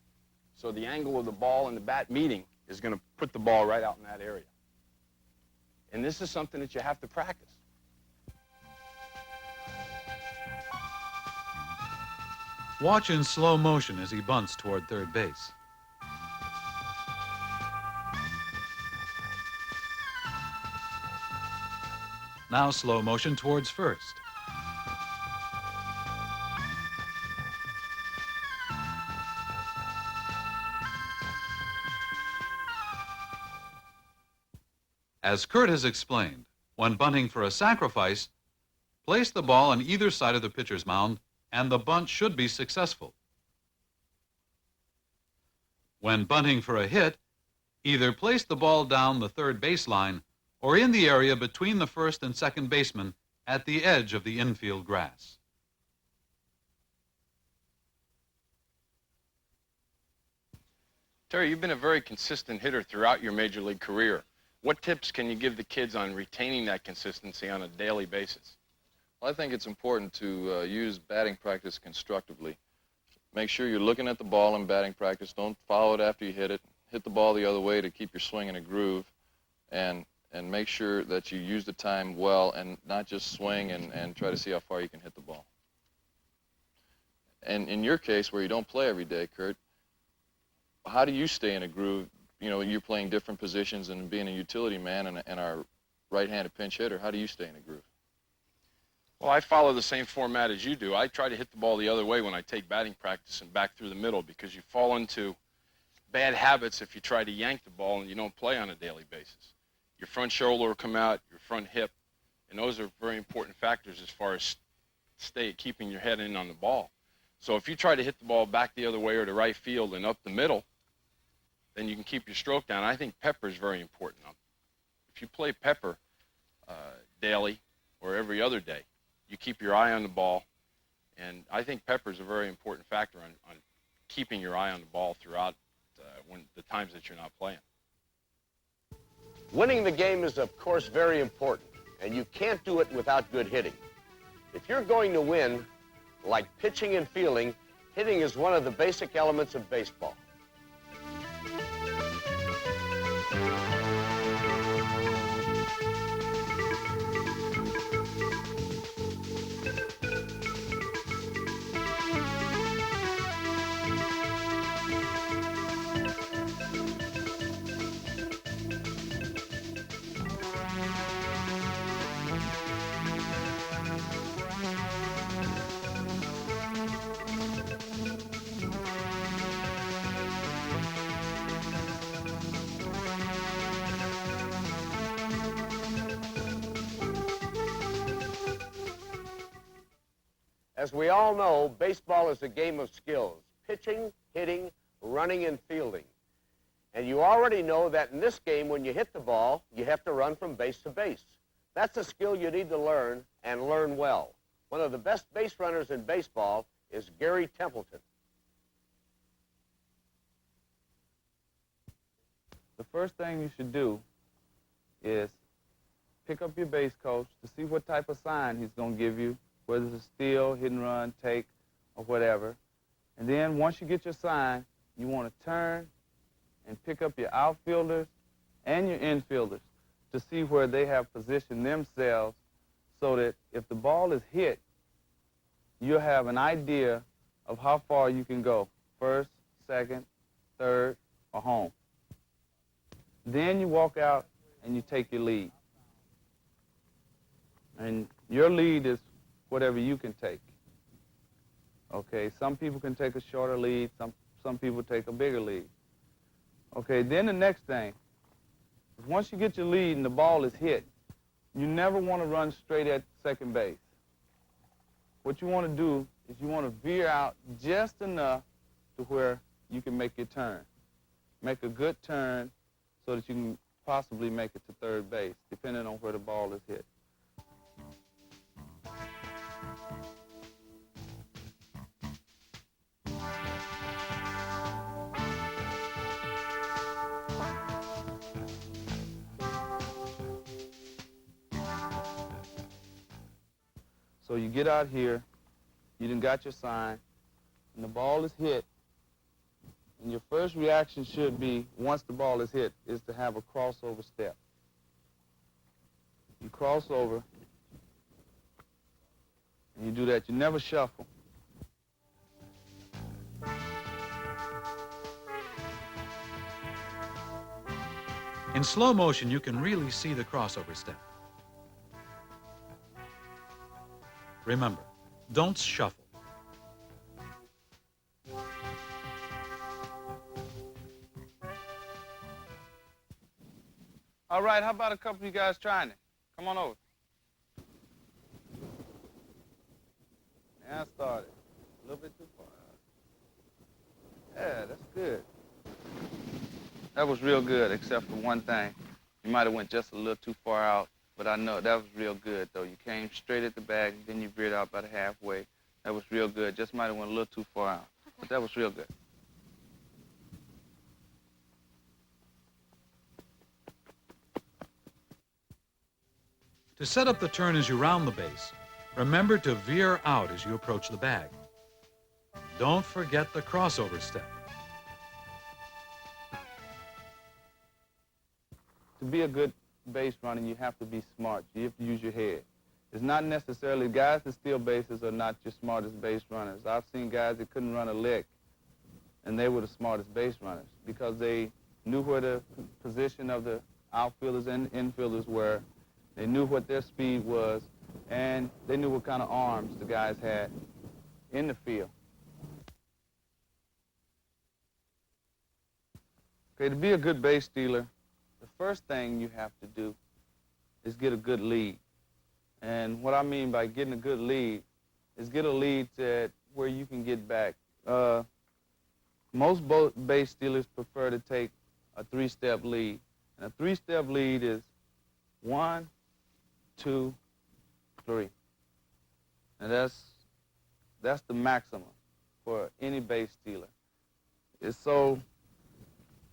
So the angle of the ball and the bat meeting is going to put the ball right out in that area. And this is something that you have to practice. Watch in slow motion as he bunts toward third base. Now slow motion towards first. As Kurt has explained, when bunting for a sacrifice, place the ball on either side of the pitcher's mound and the bunt should be successful. When bunting for a hit, either place the ball down the third baseline or in the area between the first and second baseman at the edge of the infield grass. Terry, you've been a very consistent hitter throughout your major league career. What tips can you give the kids on retaining that consistency on a daily basis? Well, I think it's important to use batting practice constructively. Make sure you're looking at the ball in batting practice. Don't follow it after you hit it. Hit the ball the other way to keep your swing in a groove. And make sure that you use the time well and not just swing and try to see how far you can hit the ball. And in your case, where you don't play every day, Kurt, how do you stay in a groove? You know, you're playing different positions and being a utility man and our right-handed pinch hitter. How do you stay in a groove? Well, I follow the same format as you do. I try to hit the ball the other way when I take batting practice and back through the middle, because you fall into bad habits if you try to yank the ball and you don't play on a daily basis. Your front shoulder will come out, your front hip, and those are very important factors as far as keeping your head in on the ball. So if you try to hit the ball back the other way or to right field and up the middle, then you can keep your stroke down. I think pepper is very important. If you play pepper daily or every other day, you keep your eye on the ball, and I think pepper is a very important factor on keeping your eye on the ball throughout when the times that you're not playing. Winning the game is, of course, very important, and you can't do it without good hitting. If you're going to win, like pitching and fielding, hitting is one of the basic elements of baseball. As we all know, baseball is a game of skills: pitching, hitting, running, and fielding. And you already know that in this game, when you hit the ball, you have to run from base to base. That's a skill you need to learn, and learn well. One of the best base runners in baseball is Garry Templeton. The first thing you should do is pick up your base coach to see what type of sign he's going to give you, whether it's a steal, hit and run, take, or whatever. And then once you get your sign, you want to turn and pick up your outfielders and your infielders to see where they have positioned themselves so that if the ball is hit, you'll have an idea of how far you can go, first, second, third, or home. Then you walk out and you take your lead. And your lead is whatever you can take. Okay, some people can take a shorter lead, some people take a bigger lead. Okay, then the next thing, is once you get your lead and the ball is hit, you never want to run straight at second base. What you want to do is you want to veer out just enough to where you can make your turn. Make a good turn so that you can possibly make it to third base, depending on where the ball is hit. So you get out here, you done got your sign, and the ball is hit, and your first reaction should be, once the ball is hit, is to have a crossover step. You cross over, and you do that. You never shuffle. In slow motion, you can really see the crossover step. Remember, don't shuffle. All right, how about a couple of you guys trying it? Come on over. Now started. A little bit too far. Yeah, that's good. That was real good, except for one thing. You might have went just a little too far out, but I know that was real good, though. You came straight at the bag, and then you veered out about halfway. That was real good. Just might have went a little too far out, but that was real good. To set up the turn as you round the base, remember to veer out as you approach the bag. Don't forget the crossover step. To be a good base runner, you have to be smart. You have to use your head. It's not necessarily, guys that steal bases are not your smartest base runners. I've seen guys that couldn't run a lick, and they were the smartest base runners because they knew where the position of the outfielders and infielders were. They knew what their speed was, and they knew what kind of arms the guys had in the field. Okay, to be a good base stealer, the first thing you have to do is get a good lead. And what I mean by getting a good lead is get a lead that where you can get back. Most base stealers prefer to take a three-step lead. And a three-step lead is 1, 2, 3. And that's the maximum for any base stealer. It's so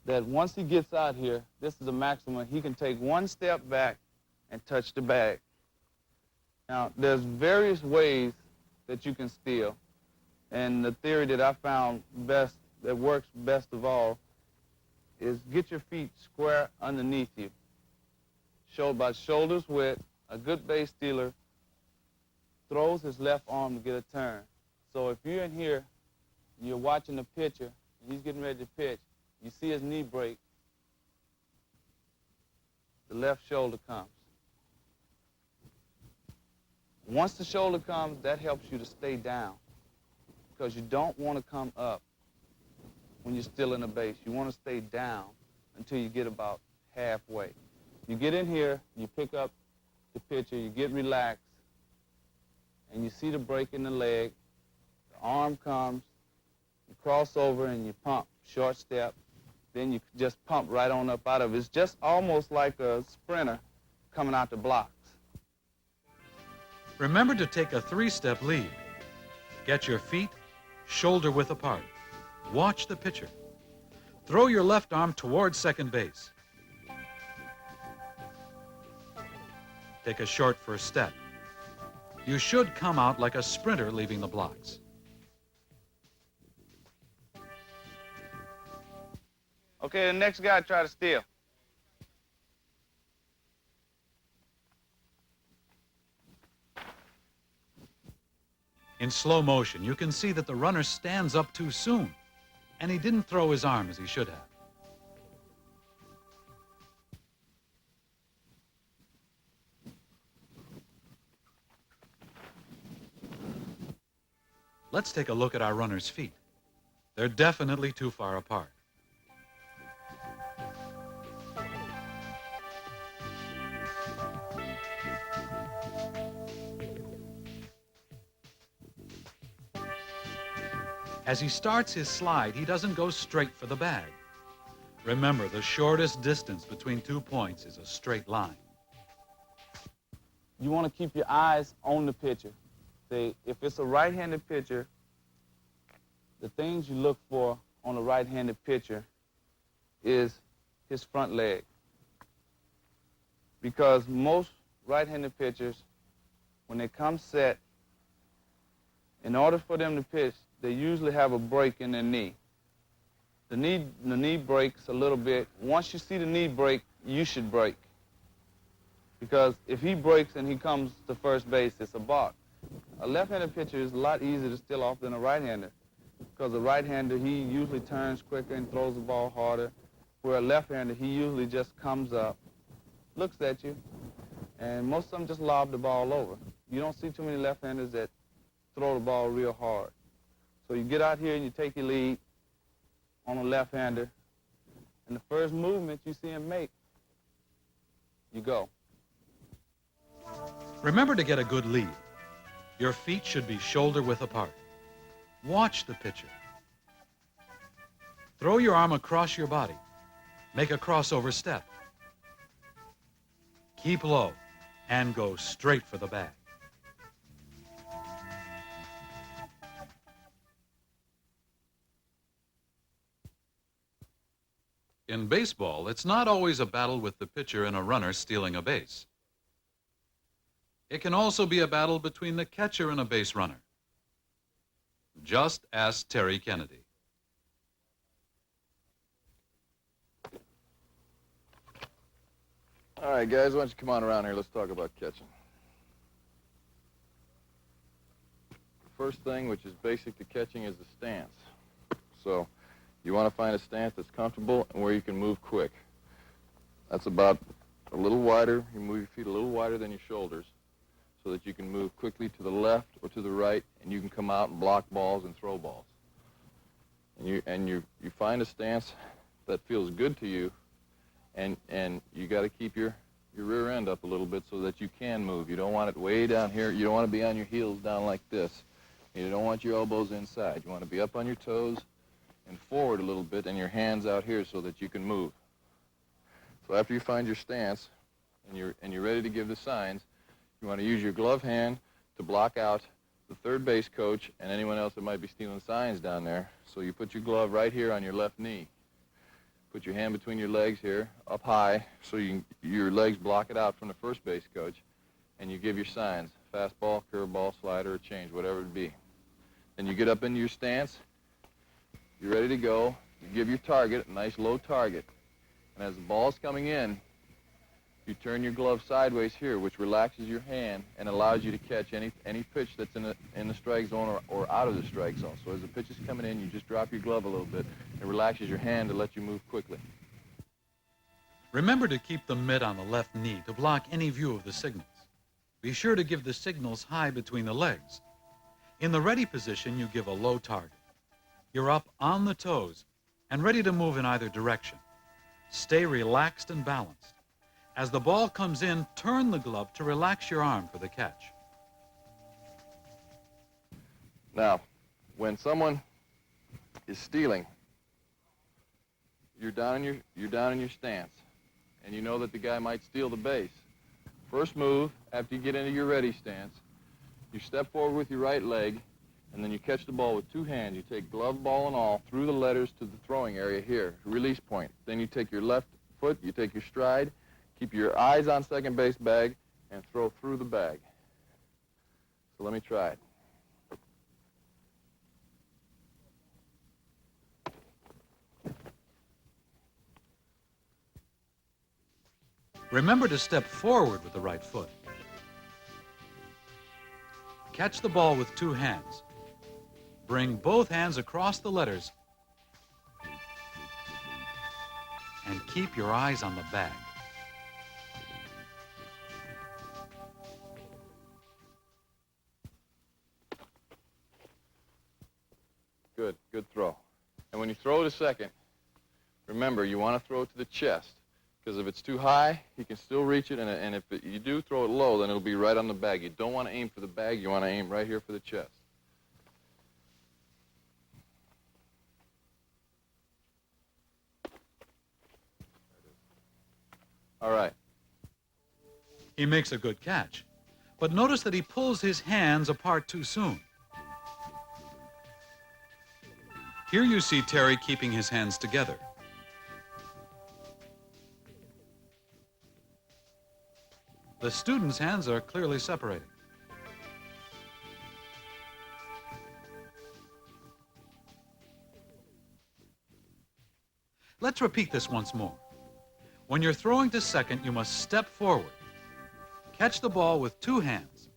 that once he gets out here, this is the maximum. He can take one step back and touch the bag. Now, there's various ways that you can steal. And the theory that I found best, that works best of all, is get your feet square underneath you. Show about shoulders width. A good base stealer throws his left arm to get a turn. So if you're in here, you're watching the pitcher, and he's getting ready to pitch, you see his knee break, the left shoulder comes. Once the shoulder comes, that helps you to stay down because you don't want to come up when you're stealing a base. You want to stay down until you get about halfway. You get in here, you pick up the pitcher, you get relaxed, and you see the break in the leg, the arm comes, you cross over and you pump, short step, then you just pump right on up out of it. It's just almost like a sprinter coming out the blocks. Remember to take a 3-step lead. Get your feet shoulder-width apart. Watch the pitcher. Throw your left arm towards second base. Take a short first step. You should come out like a sprinter leaving the blocks. Okay, the next guy try to steal. In slow motion, you can see that the runner stands up too soon, and he didn't throw his arm as he should have. Let's take a look at our runner's feet. They're definitely too far apart. As he starts his slide, he doesn't go straight for the bag. Remember, the shortest distance between 2 points is a straight line. You want to keep your eyes on the pitcher. Say, if it's a right-handed pitcher, the things you look for on a right-handed pitcher is his front leg. Because most right-handed pitchers, when they come set, in order for them to pitch, they usually have a break in their knee. The knee breaks a little bit. Once you see the knee break, you should break. Because if he breaks and he comes to first base, it's a balk. A left-handed pitcher is a lot easier to steal off than a right-hander. Because a right-hander, he usually turns quicker and throws the ball harder. Where a left-hander, he usually just comes up, looks at you, and most of them just lob the ball over. You don't see too many left-handers that throw the ball real hard. So you get out here and you take your lead on a left-hander, and the first movement you see him make, you go. Remember to get a good lead. Your feet should be shoulder-width apart. Watch the pitcher. Throw your arm across your body. Make a crossover step. Keep low and go straight for the bag. In baseball, it's not always a battle with the pitcher and a runner stealing a base. It can also be a battle between the catcher and a base runner. Just ask Terry Kennedy. All right, guys, why don't you come on around here? Let's talk about catching. The first thing, which is basic to catching, is the stance. So you want to find a stance that's comfortable and where you can move quick. That's about a little wider. You move your feet a little wider than your shoulders so that you can move quickly to the left or to the right, and you can come out and block balls and throw balls. And you find a stance that feels good to you, and you got to keep your rear end up a little bit so that you can move. You don't want it way down here. You don't want to be on your heels down like this. You don't want your elbows inside. You want to be up on your toes and forward a little bit, and your hands out here so that you can move. So after you find your stance and you're ready to give the signs, you want to use your glove hand to block out the third base coach and anyone else that might be stealing signs down there. So you put your glove right here on your left knee. Put your hand between your legs here, up high, so your legs block it out from the first base coach, and you give your signs: fastball, curveball, slider, or change, whatever it be. Then you get up into your stance. You're ready to go. You give your target a nice low target. And as the ball's coming in, you turn your glove sideways here, which relaxes your hand and allows you to catch any pitch that's in the strike zone or out of the strike zone. So as the pitch is coming in, you just drop your glove a little bit. It relaxes your hand to let you move quickly. Remember to keep the mitt on the left knee to block any view of the signals. Be sure to give the signals high between the legs. In the ready position, you give a low target. You're up on the toes and ready to move in either direction. Stay relaxed and balanced. As the ball comes in, turn the glove to relax your arm for the catch. Now, when someone is stealing, you're down in your stance, and you know that the guy might steal the base. First move, after you get into your ready stance, you step forward with your right leg, and then you catch the ball with two hands. You take glove, ball, and all through the letters to the throwing area here, release point. Then you take your left foot, you take your stride, keep your eyes on second base bag, and throw through the bag. So let me try it. Remember to step forward with the right foot. Catch the ball with two hands. Bring both hands across the letters and keep your eyes on the bag. Good throw. And when you throw to second, remember, you want to throw it to the chest, because if it's too high, he can still reach it, and if you do throw it low, then it'll be right on the bag. You don't want to aim for the bag, you want to aim right here for the chest. All right. He makes a good catch, but notice that he pulls his hands apart too soon. Here you see Terry keeping his hands together. The student's hands are clearly separated. Let's repeat this once more. When you're throwing to second, you must step forward. Catch the ball with two hands.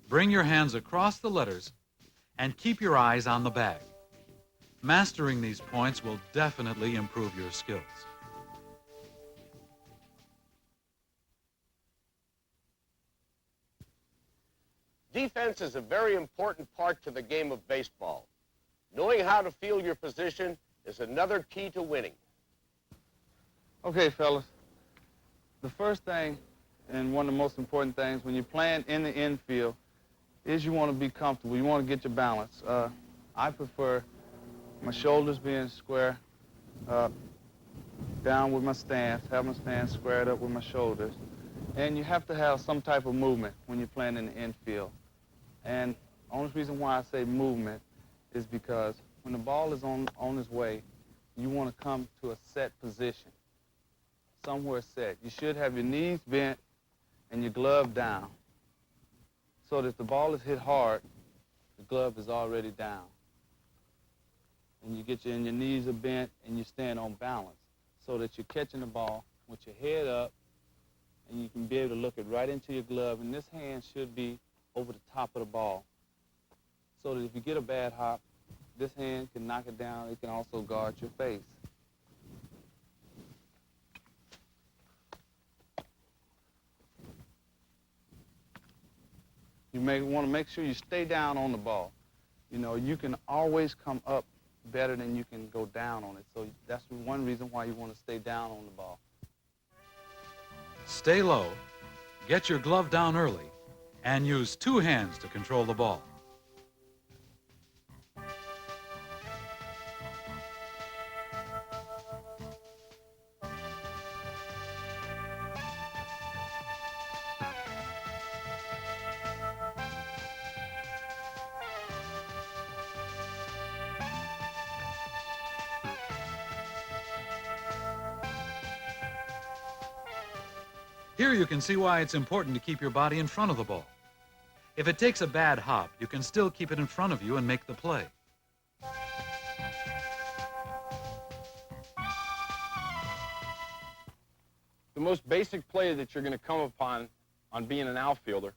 Bring your hands across the letters and keep your eyes on the bag. Mastering these points will definitely improve your skills. Defense is a very important part to the game of baseball. Knowing how to field your position is another key to winning. Okay, fellas. The first thing, and one of the most important things when you're playing in the infield, is you want to be comfortable. You want to get your balance. I prefer my shoulders being square down with my stance, have my stance squared up with my shoulders. And you have to have some type of movement when you're playing in the infield. And the only reason why I say movement is because when the ball is on its way, you want to come to a set position, somewhere set. You should have your knees bent and your glove down, so that if the ball is hit hard, the glove is already down. And you get your knees are bent and you stand on balance, so that you're catching the ball with your head up, and you can be able to look it right into your glove, and this hand should be over the top of the ball, so that if you get a bad hop, this hand can knock it down. It can also guard your face. You want to make sure you stay down on the ball. You know, you can always come up better than you can go down on it. So that's one reason why you want to stay down on the ball. Stay low, get your glove down early, and use two hands to control the ball. Here you can see why it's important to keep your body in front of the ball. If it takes a bad hop, you can still keep it in front of you and make the play. The most basic play that you're going to come upon on being an outfielder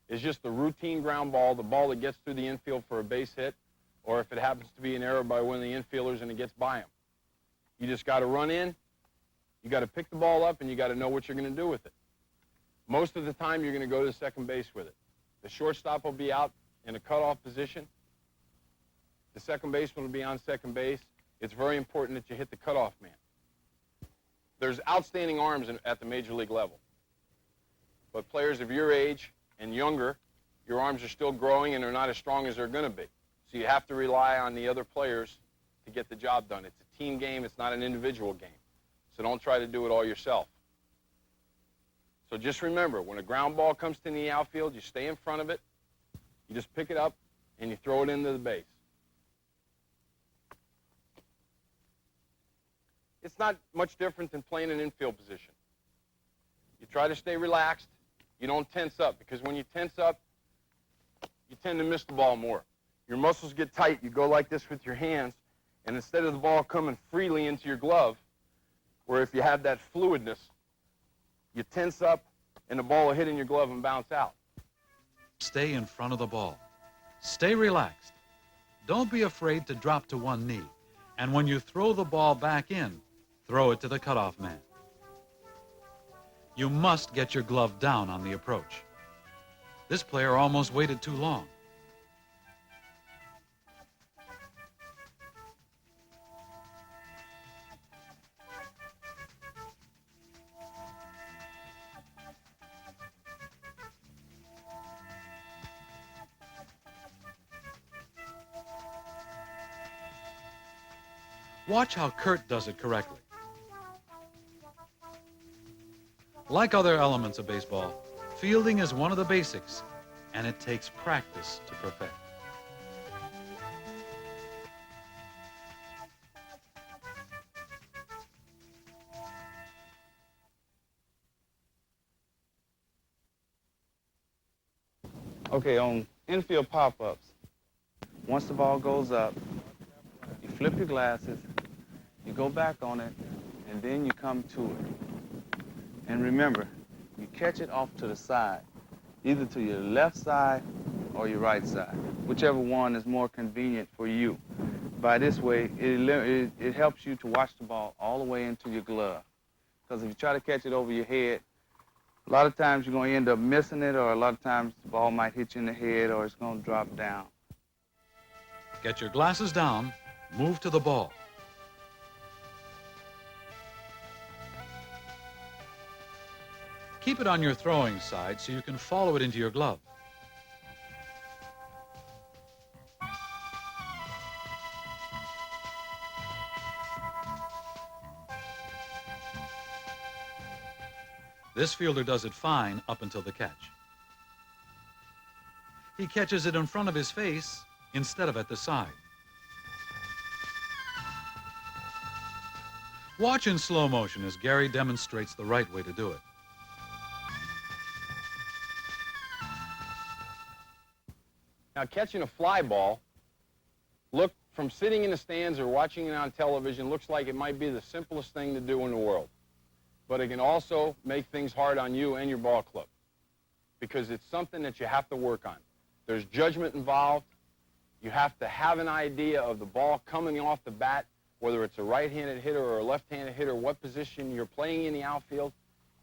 is just the routine ground ball, the ball that gets through the infield for a base hit, or if it happens to be an error by one of the infielders and it gets by him. You just got to run in, you got to pick the ball up, and you got to know what you're going to do with it. Most of the time, you're going to go to second base with it. The shortstop will be out in a cutoff position. The second baseman will be on second base. It's very important that you hit the cutoff man. There's outstanding arms at the major league level. But players of your age and younger, your arms are still growing and they're not as strong as they're going to be. So you have to rely on the other players to get the job done. It's a team game. It's not an individual game. So don't try to do it all yourself. So just remember, when a ground ball comes to the outfield, you stay in front of it, you just pick it up, and you throw it into the base. It's not much different than playing an infield position. You try to stay relaxed. You don't tense up, because when you tense up, you tend to miss the ball more. Your muscles get tight. You go like this with your hands, and instead of the ball coming freely into your glove, where if you have that fluidness, you tense up, and the ball will hit in your glove and bounce out. Stay in front of the ball. Stay relaxed. Don't be afraid to drop to one knee. And when you throw the ball back in, throw it to the cutoff man. You must get your glove down on the approach. This player almost waited too long. Watch how Kurt does it correctly. Like other elements of baseball, fielding is one of the basics, and it takes practice to perfect. Okay, on infield pop-ups, once the ball goes up, you flip your glasses, you go back on it, and then you come to it. And remember, you catch it off to the side, either to your left side or your right side, whichever one is more convenient for you. By this way, it helps you to watch the ball all the way into your glove. Because if you try to catch it over your head, a lot of times you're going to end up missing it, or a lot of times the ball might hit you in the head, or it's going to drop down. Get your glasses down, move to the ball. Keep it on your throwing side so you can follow it into your glove. This fielder does it fine up until the catch. He catches it in front of his face instead of at the side. Watch in slow motion as Garry demonstrates the right way to do it. Now, catching a fly ball, look, from sitting in the stands or watching it on television, looks like it might be the simplest thing to do in the world. But it can also make things hard on you and your ball club, because it's something that you have to work on. There's judgment involved. You have to have an idea of the ball coming off the bat, whether it's a right-handed hitter or a left-handed hitter, what position you're playing in the outfield.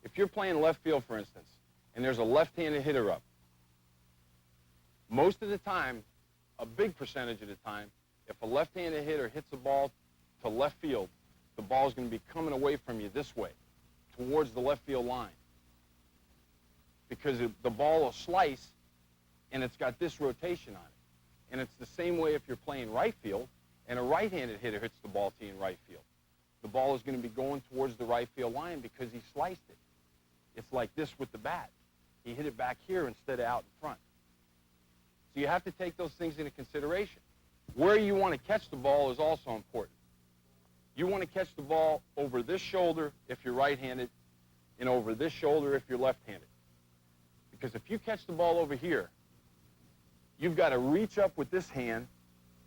If you're playing left field, for instance, and there's a left-handed hitter up, most of the time, a big percentage of the time, if a left-handed hitter hits the ball to left field, the ball's going to be coming away from you this way, towards the left field line. Because the ball will slice, and it's got this rotation on it. And it's the same way if you're playing right field, and a right-handed hitter hits the ball to you in right field. The ball is going to be going towards the right field line because he sliced it. It's like this with the bat. He hit it back here instead of out in front. So you have to take those things into consideration. Where you want to catch the ball is also important. You want to catch the ball over this shoulder if you're right-handed, and over this shoulder if you're left-handed. Because if you catch the ball over here, you've got to reach up with this hand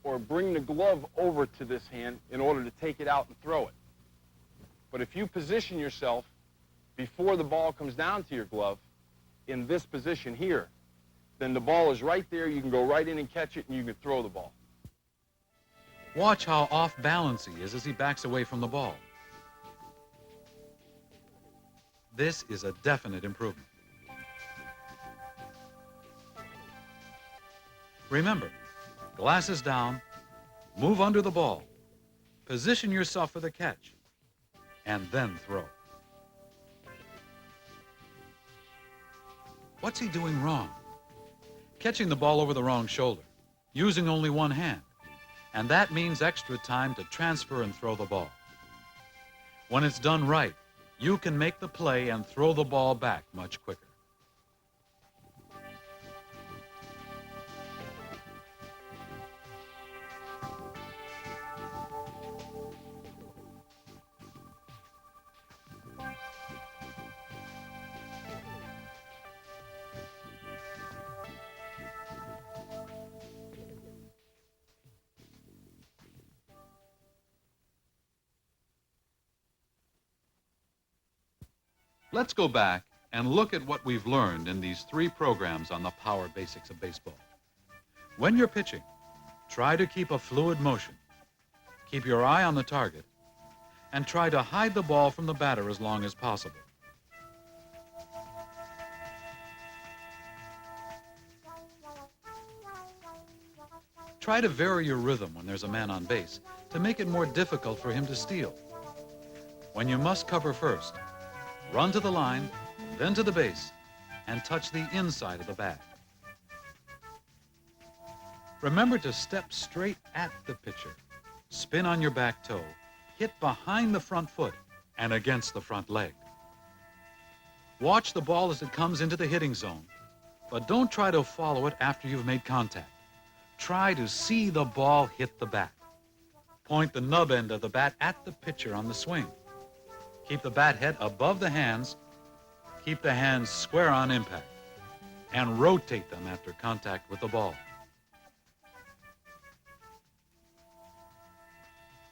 or bring the glove over to this hand in order to take it out and throw it. But if you position yourself before the ball comes down to your glove in this position here, then the ball is right there. You can go right in and catch it, and you can throw the ball. Watch how off balance he is as he backs away from the ball. This is a definite improvement. Remember, glasses down, move under the ball, position yourself for the catch, and then throw. What's he doing wrong? Catching the ball over the wrong shoulder, using only one hand, and that means extra time to transfer and throw the ball. When it's done right, you can make the play and throw the ball back much quicker. Let's go back and look at what we've learned in these 3 programs on the power basics of baseball. When you're pitching, try to keep a fluid motion. Keep your eye on the target, and try to hide the ball from the batter as long as possible. Try to vary your rhythm when there's a man on base to make it more difficult for him to steal. When you must cover first, run to the line, then to the base, and touch the inside of the bag. Remember to step straight at the pitcher, spin on your back toe, hit behind the front foot, and against the front leg. Watch the ball as it comes into the hitting zone, but don't try to follow it after you've made contact. Try to see the ball hit the bat. Point the nub end of the bat at the pitcher on the swing. Keep the bat head above the hands, keep the hands square on impact, and rotate them after contact with the ball.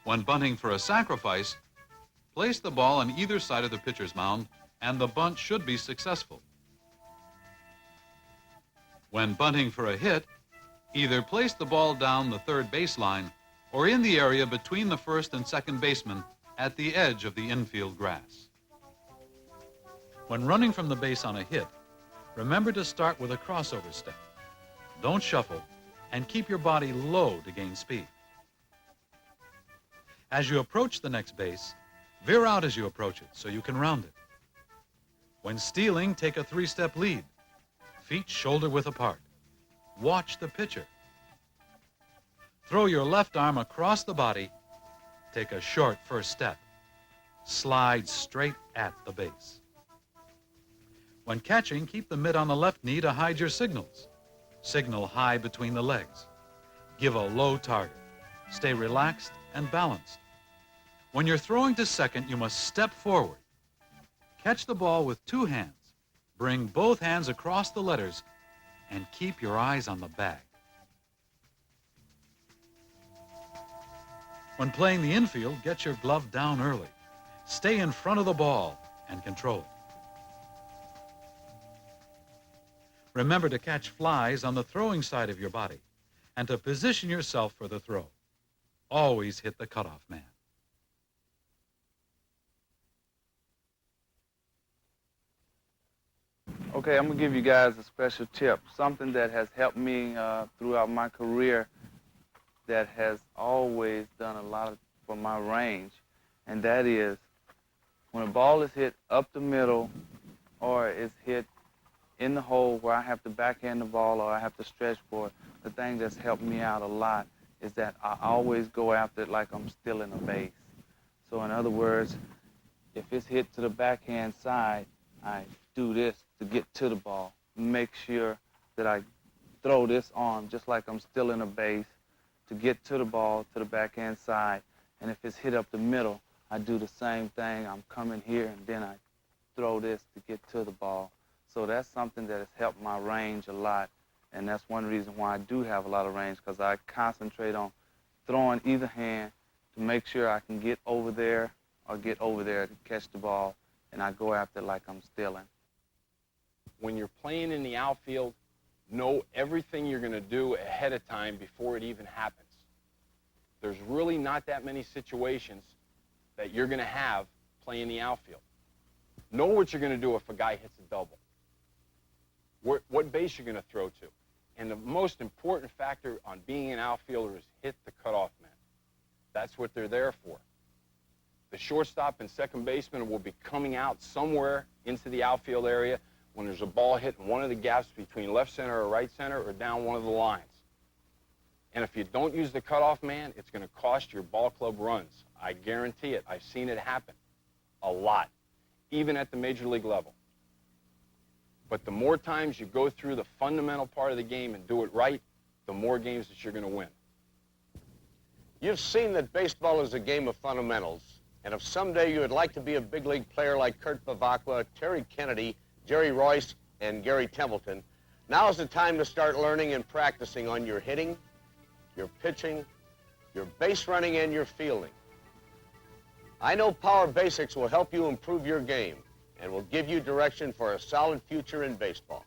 When bunting for a sacrifice, place the ball on either side of the pitcher's mound, and the bunt should be successful. When bunting for a hit, either place the ball down the third baseline or in the area between the first and second baseman at the edge of the infield grass. When running from the base on a hit, remember to start with a crossover step. Don't shuffle, and keep your body low to gain speed. As you approach the next base, veer out as you approach it so you can round it. When stealing, take a 3-step lead, feet shoulder-width apart. Watch the pitcher. Throw your left arm across the body. Take a short first step. Slide straight at the base. When catching, keep the mitt on the left knee to hide your signals. Signal high between the legs. Give a low target. Stay relaxed and balanced. When you're throwing to second, you must step forward. Catch the ball with 2 hands. Bring both hands across the letters and keep your eyes on the bag. When playing the infield, get your glove down early. Stay in front of the ball and control it. Remember to catch flies on the throwing side of your body and to position yourself for the throw. Always hit the cutoff man. Okay, I'm going to give you guys a special tip, something that has helped me throughout my career that has always done a lot for my range, and that is when a ball is hit up the middle or is hit in the hole where I have to backhand the ball or I have to stretch for it, the thing that's helped me out a lot is that I always go after it like I'm stealing a base. So in other words, if it's hit to the backhand side, I do this to get to the ball. Make sure that I throw this arm just like I'm stealing a base to get to the ball to the backhand side. And if it's hit up the middle, I do the same thing. I'm coming here and then I throw this to get to the ball. So that's something that has helped my range a lot. And that's one reason why I do have a lot of range, because I concentrate on throwing either hand to make sure I can get over there or get over there to catch the ball, and I go after it like I'm stealing. When you're playing in the outfield, know everything you're going to do ahead of time before it even happens. There's really not that many situations that you're going to have playing the outfield. Know what you're going to do if a guy hits a double. What base you're going to throw to. And the most important factor on being an outfielder is hit the cutoff man. That's what they're there for. The shortstop and second baseman will be coming out somewhere into the outfield area when there's a ball hit in one of the gaps between left center or right center or down one of the lines. And if you don't use the cutoff man, it's going to cost your ball club runs. I guarantee it. I've seen it happen a lot, even at the major league level. But the more times you go through the fundamental part of the game and do it right, the more games that you're going to win. You've seen that baseball is a game of fundamentals, and if someday you would like to be a big league player like Kurt Bevacqua, Terry Kennedy, Jerry Royce, and Garry Templeton, now is the time to start learning and practicing on your hitting, your pitching, your base running, and your fielding. I know Power Basics will help you improve your game and will give you direction for a solid future in baseball.